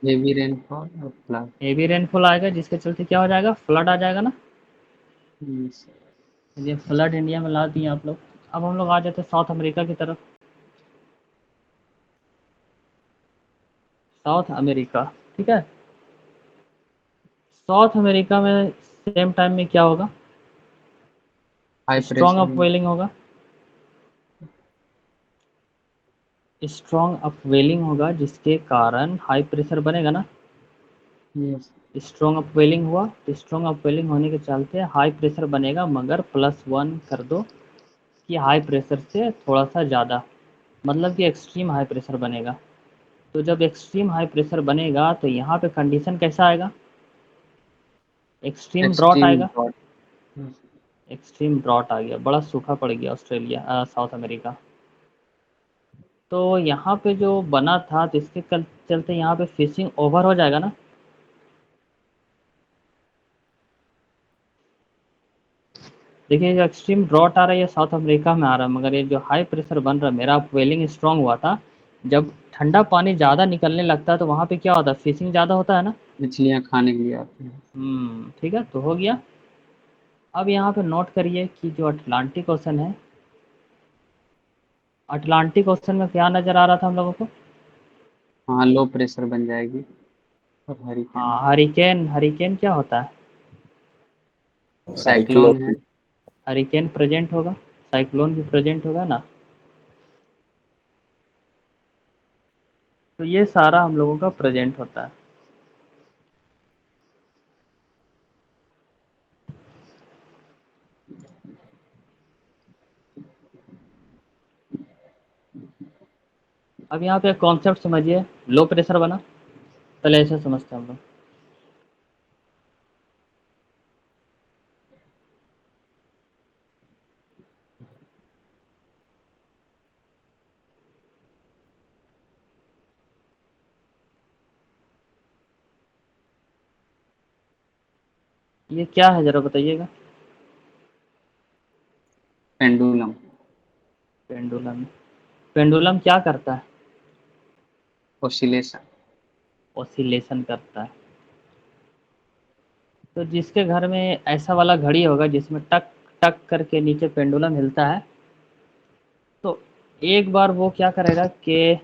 हेवी रेनफॉल और फ्लड। हेवी रेनफॉल आएगा, जिसके चलते क्या हो जाएगा, फ्लड आ जाएगा ना। यस। ये फ्लड इंडिया में ला दिए आप लोग। अब हम लोग आ जाते हैं साउथ अमेरिका की तरफ। साउथ अमेरिका, ठीक है, साउथ अमेरिका में सेम टाइम में क्या होगा, हाई स्ट्रॉन्ग प्रेशर। अपवेलिंग होगा, स्ट्रॉन्ग अपवेलिंग होगा, जिसके कारण हाई प्रेशर बनेगा ना। यस। स्ट्रॉन्ग अपवेलिंग हुआ, तो स्ट्रॉन्ग अपवेलिंग होने के चलते हाई प्रेशर बनेगा, मगर +1 कर दो कि हाई प्रेशर से थोड़ा सा ज़्यादा, मतलब कि एक्सट्रीम हाई प्रेशर बनेगा। तो जब एक्सट्रीम हाई प्रेशर बनेगा तो यहाँ पे कंडीशन कैसा आएगा, एक्सट्रीम ड्रॉट एक्सट्रीम आएगा। हॉट। एक्सट्रीम ड्रॉट आ गया, बड़ा सूखा पड़ गया साउथ अमेरिका। तो यहाँ पे जो बना था, तो इसके चलते यहाँ पे फिशिंग ओवर हो जाएगा ना। देखिए, जो एक्सट्रीम ड्रॉट आ रहा है ये साउथ अमेरिका में आ रहा है, मगर ये जो हाई प्रेशर बन रहा है, मेरा अपवेलिंग स्ट्रांग हुआ था, जब ठंडा पानी ज़्यादा निकलने लगता है तो वहाँ पे क्या होता है, फिशिंग ज़्यादा होता है ना। मछलियाँ खाने के लिए आती हैं। ठीक है, तो हो गया। अब यहाँ पे नोट करिए कि जो अटलांटिक ओशन है, अटलांटिक ओशन में क्या नज़र आ रहा था हम लोगों को, हाँ, लो प्रेशर बन जाएगी और हरिकेन। हाँ, हरिकेन। हरिकेन क्या होता है, साइक्लोन है। Cyclone. हरिकेन प्रेजेंट होगा, साइक्लोन भी प्रेजेंट होगा ना। तो ये सारा हम लोगों का प्रेजेंट होता है। अब यहाँ पे कॉन्सेप्ट समझिए, लो प्रेशर बना, पहले ऐसे समझते हैं हम लोग। ये क्या है ज़रा बताइएगा, पेंडुलम। पेंडुलम। पेंडुलम क्या करता है, ऑसिलेशन। ऑसिलेशन करता है। तो जिसके घर में ऐसा वाला घड़ी होगा जिसमें टक टक करके नीचे पेंडुलम हिलता है, तो एक बार वो क्या करेगा कि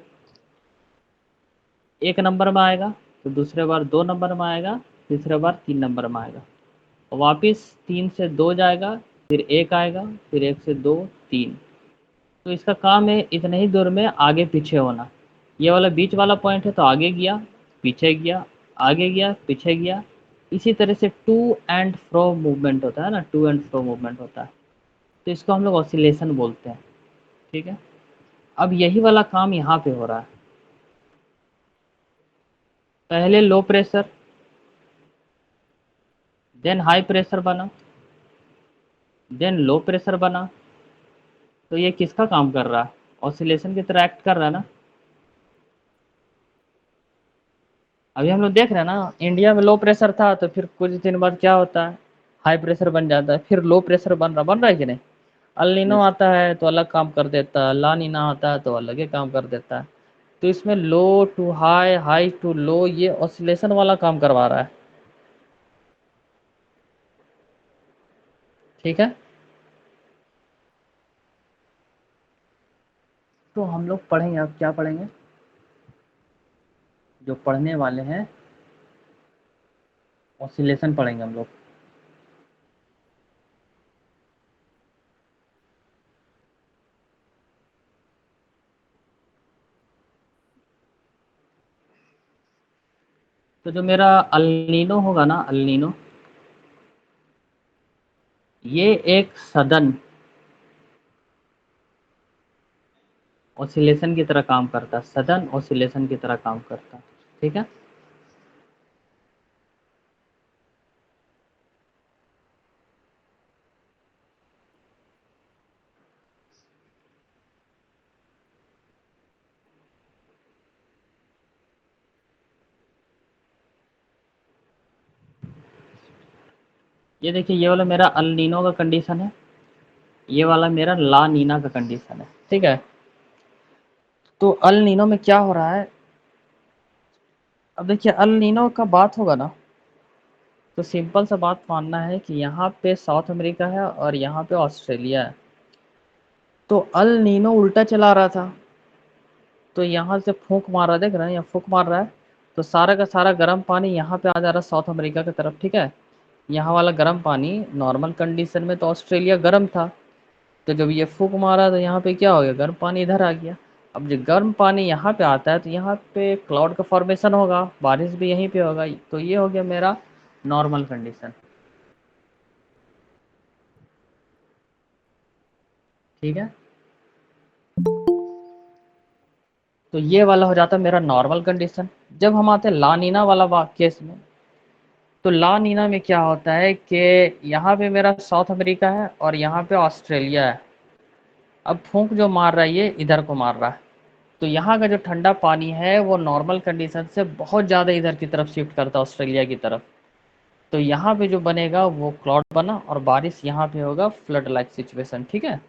1 नंबर में आएगा, तो दूसरे बार 2 नंबर में आएगा, तीसरे बार 3 नंबर में आएगा, और वापस 3 से 2 जाएगा, फिर 1 आएगा, फिर 1 से 2, 3। तो इसका काम है इतने ही दूर में आगे पीछे होना। ये वाला बीच वाला पॉइंट है तो आगे गया, पीछे गया, आगे गया, पीछे गया, इसी तरह से टू एंड फ्रो मूवमेंट होता है ना, टू एंड फ्रो मूवमेंट होता है, तो इसको हम लोग ऑसिलेशन बोलते हैं। ठीक है, अब यही वाला काम यहाँ पे हो रहा है। पहले low pressure, then high pressure बना, देन लो प्रेशर बना, तो ये किसका काम कर रहा है? ऑसिलेशन की तरह एक्ट कर रहा है ना। अभी हम लोग देख रहे हैं ना, इंडिया में लो प्रेशर था तो फिर कुछ दिन बाद क्या होता है, हाई प्रेशर बन जाता है, फिर लो प्रेशर बन रहा है कि नहीं। अल नीनो यस आता है तो अलग काम कर देता है, ला नीना आता है तो अलग ही काम कर देता है। तो इसमें लो to high, high to low, ये ऑसिलेशन वाला काम करवा रहा है। ठीक है, तो हम लोग पढ़ेंगे, अब क्या पढ़ेंगे, जो पढ़ने वाले हैं ऑसिलेशन पढ़ेंगे हम लोग। तो जो मेरा अल नीनो होगा ना, अल नीनो, ये एक सदन ऑसिलेशन की तरह काम करता है, सडन ऑसिलेशन की तरह काम करता है। ठीक है, ये देखिए, ये वाला मेरा अल नीनो का कंडीशन है, ये वाला मेरा ला नीना का कंडीशन है। ठीक है, तो अल नीनो में क्या हो रहा है, अब देखिए अल नीनो का बात होगा ना, तो सिंपल सा बात मानना है कि यहाँ पे साउथ अमेरिका है और यहाँ पे ऑस्ट्रेलिया है। तो अल नीनो उल्टा चला रहा था, तो यहाँ से फूंक मार रहा है, देख रहे हैं यहाँ फूंक मार रहा है, तो सारा का सारा गर्म पानी यहाँ पे आ जा रहा है साउथ अमेरिका की तरफ। ठीक है, यहाँ वाला गर्म पानी, नॉर्मल कंडीशन में तो ऑस्ट्रेलिया गर्म था, तो जब ये फूंक मारा तो यहाँ पे क्या हो गया, गर्म पानी इधर आ गया। अब जब गर्म पानी यहाँ पे आता है तो यहाँ पे क्लाउड का फॉर्मेशन होगा, बारिश भी यहीं पे होगा, तो ये हो गया मेरा नॉर्मल कंडीशन। ठीक है, तो ये वाला हो जाता है मेरा नॉर्मल कंडीशन। जब हम आते हैं लानीना वाला केस में, तो ला नीना में क्या होता है कि यहाँ पे मेरा साउथ अमेरिका है और यहाँ पे ऑस्ट्रेलिया है। अब फूंक जो मार रहा है ये इधर को मार रहा है, तो यहाँ का जो ठंडा पानी है वो नॉर्मल कंडीशन से बहुत ज़्यादा इधर की तरफ शिफ्ट करता है, ऑस्ट्रेलिया की तरफ। तो यहाँ पे जो बनेगा वो क्लाउड बना और बारिश यहाँ पे होगा, फ्लड लाइक सिचुएशन। ठीक है,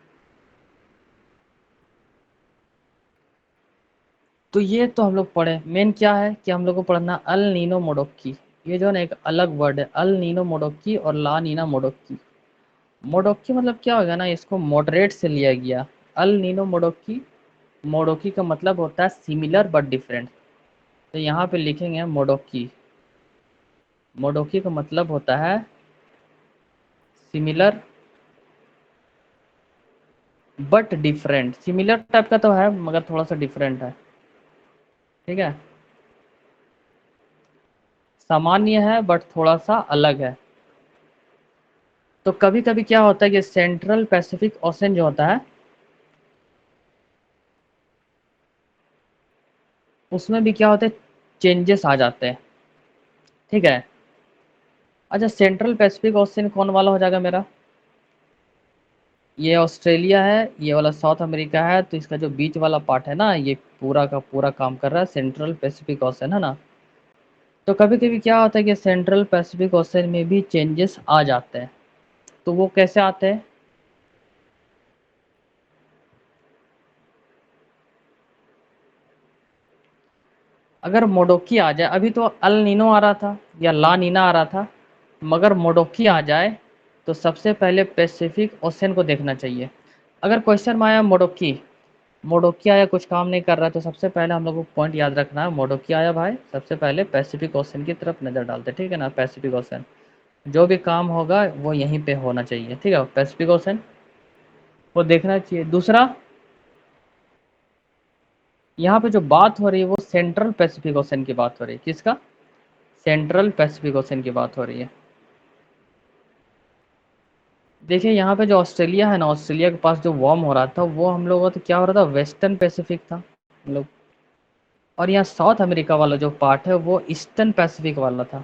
तो ये तो हम लोग पढ़े। मेन क्या है कि हम लोग को पढ़ना अल नीनो मोडोक्की, ये जो है ना एक अलग वर्ड है, अल नीनो मोडोक्की और ला नीना मोडोक्की। मोडोक्की मतलब क्या होगा ना, इसको मॉडरेट से लिया गया। अल नीनो मोडोक्की, मोडोक्की का मतलब होता है सिमिलर बट डिफरेंट, तो यहाँ पे लिखेंगे मोडोक्की। मोडोक्की का मतलब होता है similar but different, similar type का तो है मगर थोड़ा सा डिफरेंट है। ठीक है, सामान्य है बट थोड़ा सा अलग है। तो कभी कभी क्या होता है कि सेंट्रल पैसिफिक ओशन जो होता है उसमें भी क्या होता है, चेंजेस आ जाते हैं। ठीक है, अच्छा सेंट्रल पैसिफिक ओशन कौन वाला हो जाएगा मेरा, ये ऑस्ट्रेलिया है, ये वाला साउथ अमेरिका है, तो इसका जो बीच वाला पार्ट है ना, ये पूरा का पूरा काम कर रहा है सेंट्रल पैसिफिक ओशन, है ना। तो कभी कभी क्या होता है कि सेंट्रल पैसिफिक ओशन में भी चेंजेस आ जाते हैं, तो वो कैसे आते हैं, अगर मोडोकी आ जाए, अभी तो अल नीनो आ रहा था या ला नीना आ रहा था, मगर मोडोकी आ जाए तो सबसे पहले पैसिफिक ओशन को देखना चाहिए। अगर क्वेश्चन में आया मोडोकी, मोडोकी आया कुछ काम नहीं कर रहा है, तो सबसे पहले हम लोग को पॉइंट याद रखना है, मोडोकी आया भाई सबसे पहले पैसिफिक ओशन की तरफ नज़र डालते, ठीक है ना। पैसिफिक ओशन, जो भी काम होगा वो यहीं पे होना चाहिए, ठीक है, पैसिफिक ओशन वो देखना चाहिए। दूसरा, यहाँ पे जो बात हो रही है वो सेंट्रल पैसिफिक ओशन की बात हो रही है, किसका, सेंट्रल पैसिफिक ओशन की बात हो रही है। देखिए यहाँ पे जो ऑस्ट्रेलिया है ना, ऑस्ट्रेलिया के पास जो वार्म हो रहा था वो हम लोगों का तो क्या हो रहा था, वेस्टर्न पैसिफिक था हम लोग। और यहाँ साउथ अमेरिका वाला जो पार्ट है वो ईस्टर्न पैसिफिक वाला था।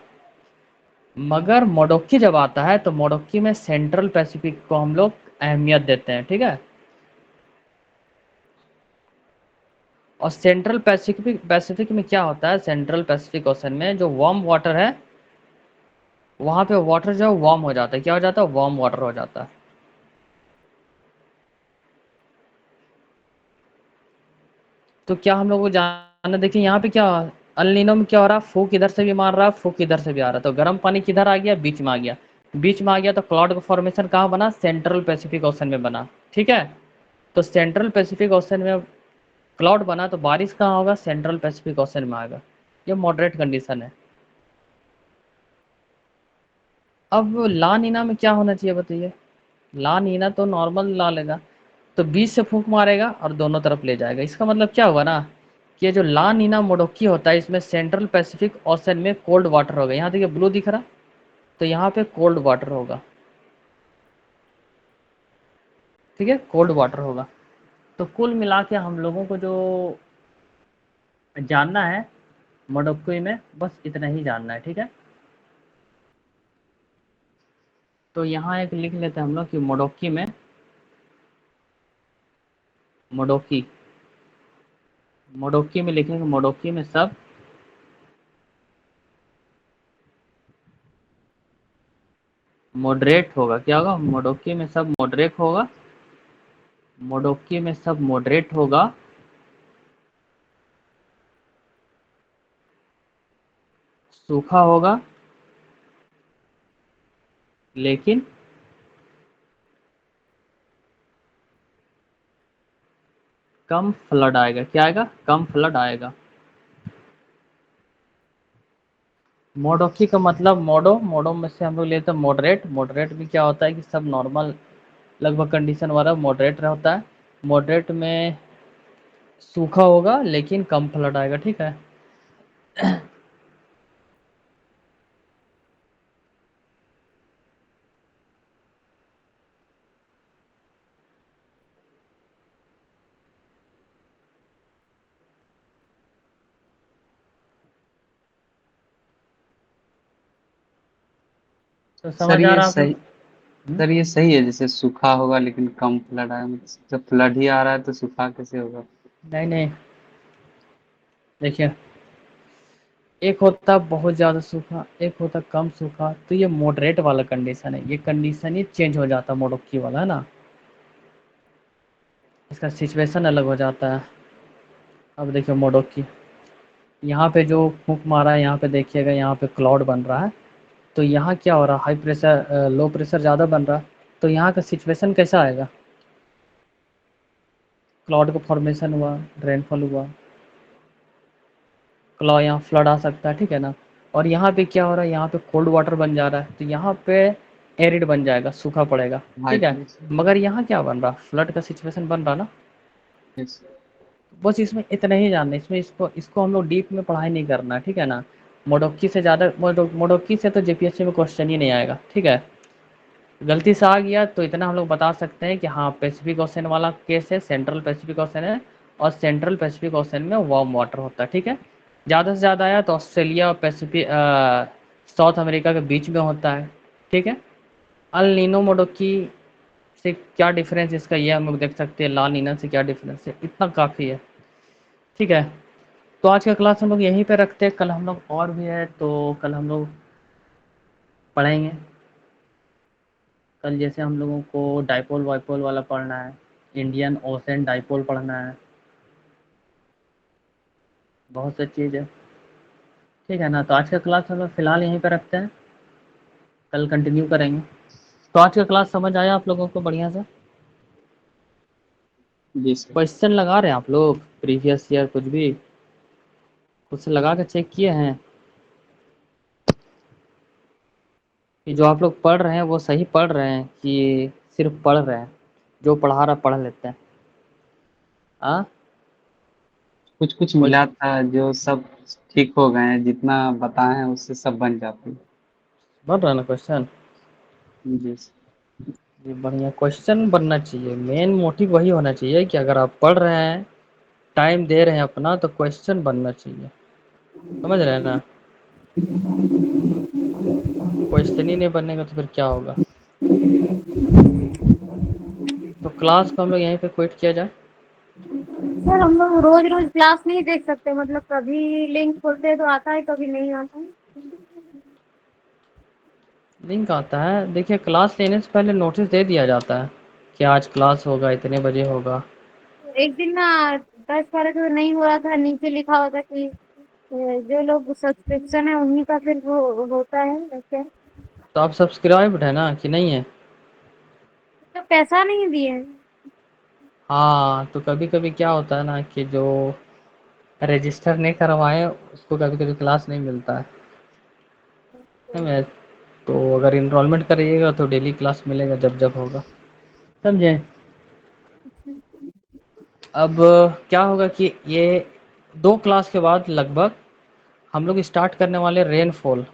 मगर मोडोकी जब आता है तो मोडोकी में सेंट्रल पैसिफिक को हम लोग अहमियत देते हैं, ठीक है। और सेंट्रल पैसिफिक पैसिफिक में क्या होता है, सेंट्रल पैसिफिक ओशन में जो वार्म वाटर है वहाँ पे वाटर जो है वार्म हो जाता है, क्या हो जाता है, वार्म वाटर हो जाता है। तो क्या हम लोग को जानना, देखिए यहाँ पे क्या अल नीनो में क्या हो रहा है, फूक इधर से भी मार रहा है, फूक इधर से भी आ रहा है, तो गर्म पानी किधर आ गया, बीच में आ गया। बीच में आ गया तो क्लाउड का फॉर्मेशन कहाँ बना, सेंट्रल पैसिफिक ओशन में बना, ठीक है। तो सेंट्रल पैसिफिक ओशन में क्लाउड बना तो बारिश कहाँ होगा, सेंट्रल पैसिफिक ओशन में आएगा। ये मॉडरेट कंडीशन है। अब ला नीना में क्या होना चाहिए बताइए। ला नीना तो नॉर्मल ला लेगा, तो बीच से फूंक मारेगा और दोनों तरफ ले जाएगा। इसका मतलब क्या हुआ ना कि ये जो ला नीना मोडोकी होता है इसमें सेंट्रल पैसिफिक ओशन में कोल्ड वाटर होगा। यहाँ देखिए ब्लू दिख रहा, तो यहाँ पे कोल्ड वाटर होगा, ठीक है, कोल्ड वाटर होगा। तो कुल मिला के हम लोगों को जो जानना है मोडोकी में बस इतना ही जानना है, ठीक है। तो यहाँ एक लिख लेते हैं हम लोग कि मोडोकी में, मोडोकी मोडोकी में लिखेंगे, मोडोकी में सब मॉडरेट होगा। क्या होगा, मोडोकी में सब मॉडरेट होगा, मोडोकी में सब मॉडरेट होगा, सूखा होगा, लेकिन कम फ्लड आएगा। क्या आएगा, कम फ्लड आएगा। मोडोकी का मतलब मोडो, मोडो में से हम लोग लेते हैं मॉडरेट। मॉडरेट में क्या होता है कि सब नॉर्मल लगभग कंडीशन वाला मॉडरेट होता है। मॉडरेट में सूखा होगा लेकिन कम फ्लड आएगा, ठीक है। तो सर समझ आ ये रहा है आप सही, लोग। हम्म? सर ये सही है, जैसे सूखा होगा लेकिन कम फ्लड आएगा, मतलब जब फ्लड ही आ रहा है तो सूखा कैसे होगा। नहीं नहीं, देखिए एक होता बहुत ज़्यादा सूखा, एक होता कम सूखा, तो ये मॉडरेट वाला कंडीशन है। ये कंडीशन ही चेंज हो जाता है मोडोकी वाला, है ना, इसका सिचुएशन अलग हो जाता है। अब देखिए मोडोकी, यहाँ पे जो फूंक मारा है यहाँ पे देखिएगा, यहाँ पे क्लाउड बन रहा है। तो यहाँ क्या हो रहा है, हाई प्रेशर लो प्रेशर ज़्यादा बन रहा है। तो यहाँ का सिचुएशन कैसा आएगा, क्लाउड का फॉर्मेशन हुआ, रेनफॉल हुआ, क्लाउड, यहाँ फ्लड आ सकता है, ठीक है ना। और यहाँ पे क्या हो रहा है, यहाँ पे कोल्ड वाटर बन जा रहा है, तो यहाँ पे एरिड बन जाएगा, सूखा पड़ेगा, हाई ठीक है। प्रेशर। मगर यहाँ क्या बन रहा, फ्लड का सिचुएशन बन रहा ना। यस। बस इसमें इतना ही जानना है, इसमें इसको इसको हम लोग डीप में पढ़ाई नहीं करना है, ठीक है ना। मोडोकी से ज़्यादा, मोडोकी से तो जेपीएससी में क्वेश्चन ही नहीं आएगा, ठीक है। गलती से आ गया तो इतना हम लोग बता सकते हैं कि हाँ पैसिफिक ओशन वाला केस है, सेंट्रल पैसिफिक ओशन है, और सेंट्रल पैसिफिक ओशन में वार्म वाटर होता है, ठीक है। ज़्यादा से ज़्यादा आया तो ऑस्ट्रेलिया और पैसिफिक साउथ अमेरिका के बीच में होता है, ठीक है। अल नीनो मोडोकी से क्या डिफरेंस इसका, ये हम लोग देख सकते हैं, ला नीना से क्या डिफरेंस है, इतना काफ़ी है, ठीक है। तो आज का क्लास हम लोग यहीं पे रखते हैं, कल हम लोग और भी है तो कल हम लोग पढ़ेंगे। कल जैसे हम लोगों को डाइपोल वाइपोल वाला पढ़ना है, इंडियन ओशन डाइपोल पढ़ना है, बहुत सी चीज़ है, ठीक है ना। तो आज का क्लास हम लोग फिलहाल यहीं पे रखते हैं, कल कंटिन्यू करेंगे। तो आज का क्लास समझ आया आप लोगों को बढ़िया से, जी सर। क्वेश्चन लगा रहे हैं आप लोग, प्रीवियस ईयर कुछ भी खुद से लगा के चेक किए हैं कि जो आप लोग पढ़ रहे हैं वो सही पढ़ रहे हैं कि सिर्फ पढ़ रहे हैं, जो पढ़ा रहा पढ़ लेते हैं। हाँ कुछ कुछ मिला था जो सब ठीक हो गए हैं, जितना बताए हैं उससे सब बन जाते हैं। बन रहा है ना क्वेश्चन? जी ये बढ़िया क्वेश्चन बनना चाहिए। मेन मोटिव वही होना चाहिए कि अगर आप पढ़ रहे हैं, टाइम दे रहे हैं अपना, तो क्वेश्चन बनना चाहिए। समझ रहे हैं ना? क्वेश्चन ही नहीं बनेगा तो फिर क्या होगा? तो क्लास को हम लोग यहीं पे क्विट किया जाए। सर हम लोग रोज रोज क्लास नहीं देख सकते, मतलब कभी लिंक खोलते हैं तो आता है, कभी नहीं आता है। लिंक आता है, देखिए क्लास लेने से पहले नोटिस दे दिया जाता है कि आज क्लास होगा, इतने बजे होगा। एक दिन ना 10-12 तो नहीं हो रहा था, नीचे लिखा हुआ था कि जो लोग सब्सक्रिप्शन है उन्हीं का फिर वो होता है ऐसे। तो आप सब्सक्राइब्ड है ना कि नहीं है? तो पैसा नहीं दिए। हाँ, तो कभी कभी क्या होता है ना कि जो रजिस्टर नहीं करवाए उसको कभी कभी क्लास नहीं मिलता है। समझे? तो अगर इनरोलमेंट करिएगा तो डेली क्लास मिलेगा जब जब होगा। समझे? अब क्या होगा कि ये 2 क्लास के बाद लगभग हम लोग स्टार्ट करने वाले रेनफॉल।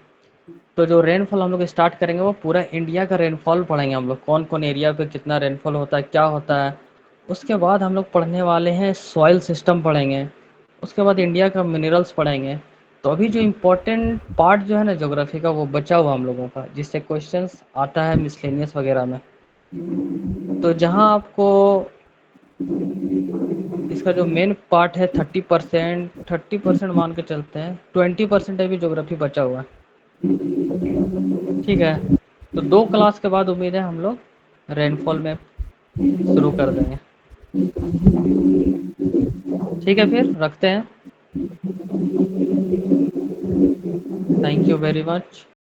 तो जो रेनफॉल हम लोग स्टार्ट करेंगे वो पूरा इंडिया का रेनफॉल पढ़ेंगे हम लोग, कौन कौन एरिया पे कितना रेनफॉल होता है, क्या होता है। उसके बाद हम लोग पढ़ने वाले हैं सॉइल सिस्टम पढ़ेंगे। उसके बाद इंडिया का मिनरल्स पढ़ेंगे। तो अभी जो इम्पोर्टेंट पार्ट जो है ना ज्योग्राफी का, वो बचा हुआ हम लोगों का, जिससे क्वेश्चंस आता है मिसलेनियस वगैरह में। तो जहाँ आपको इसका जो मेन पार्ट है 30% मान के चलते हैं, 20% अभी ज्योग्राफी बचा हुआ है। ठीक है? तो 2 क्लास के बाद उम्मीद है हम लोग रेनफॉल में शुरू कर देंगे। ठीक है, फिर रखते हैं। Thank you very much.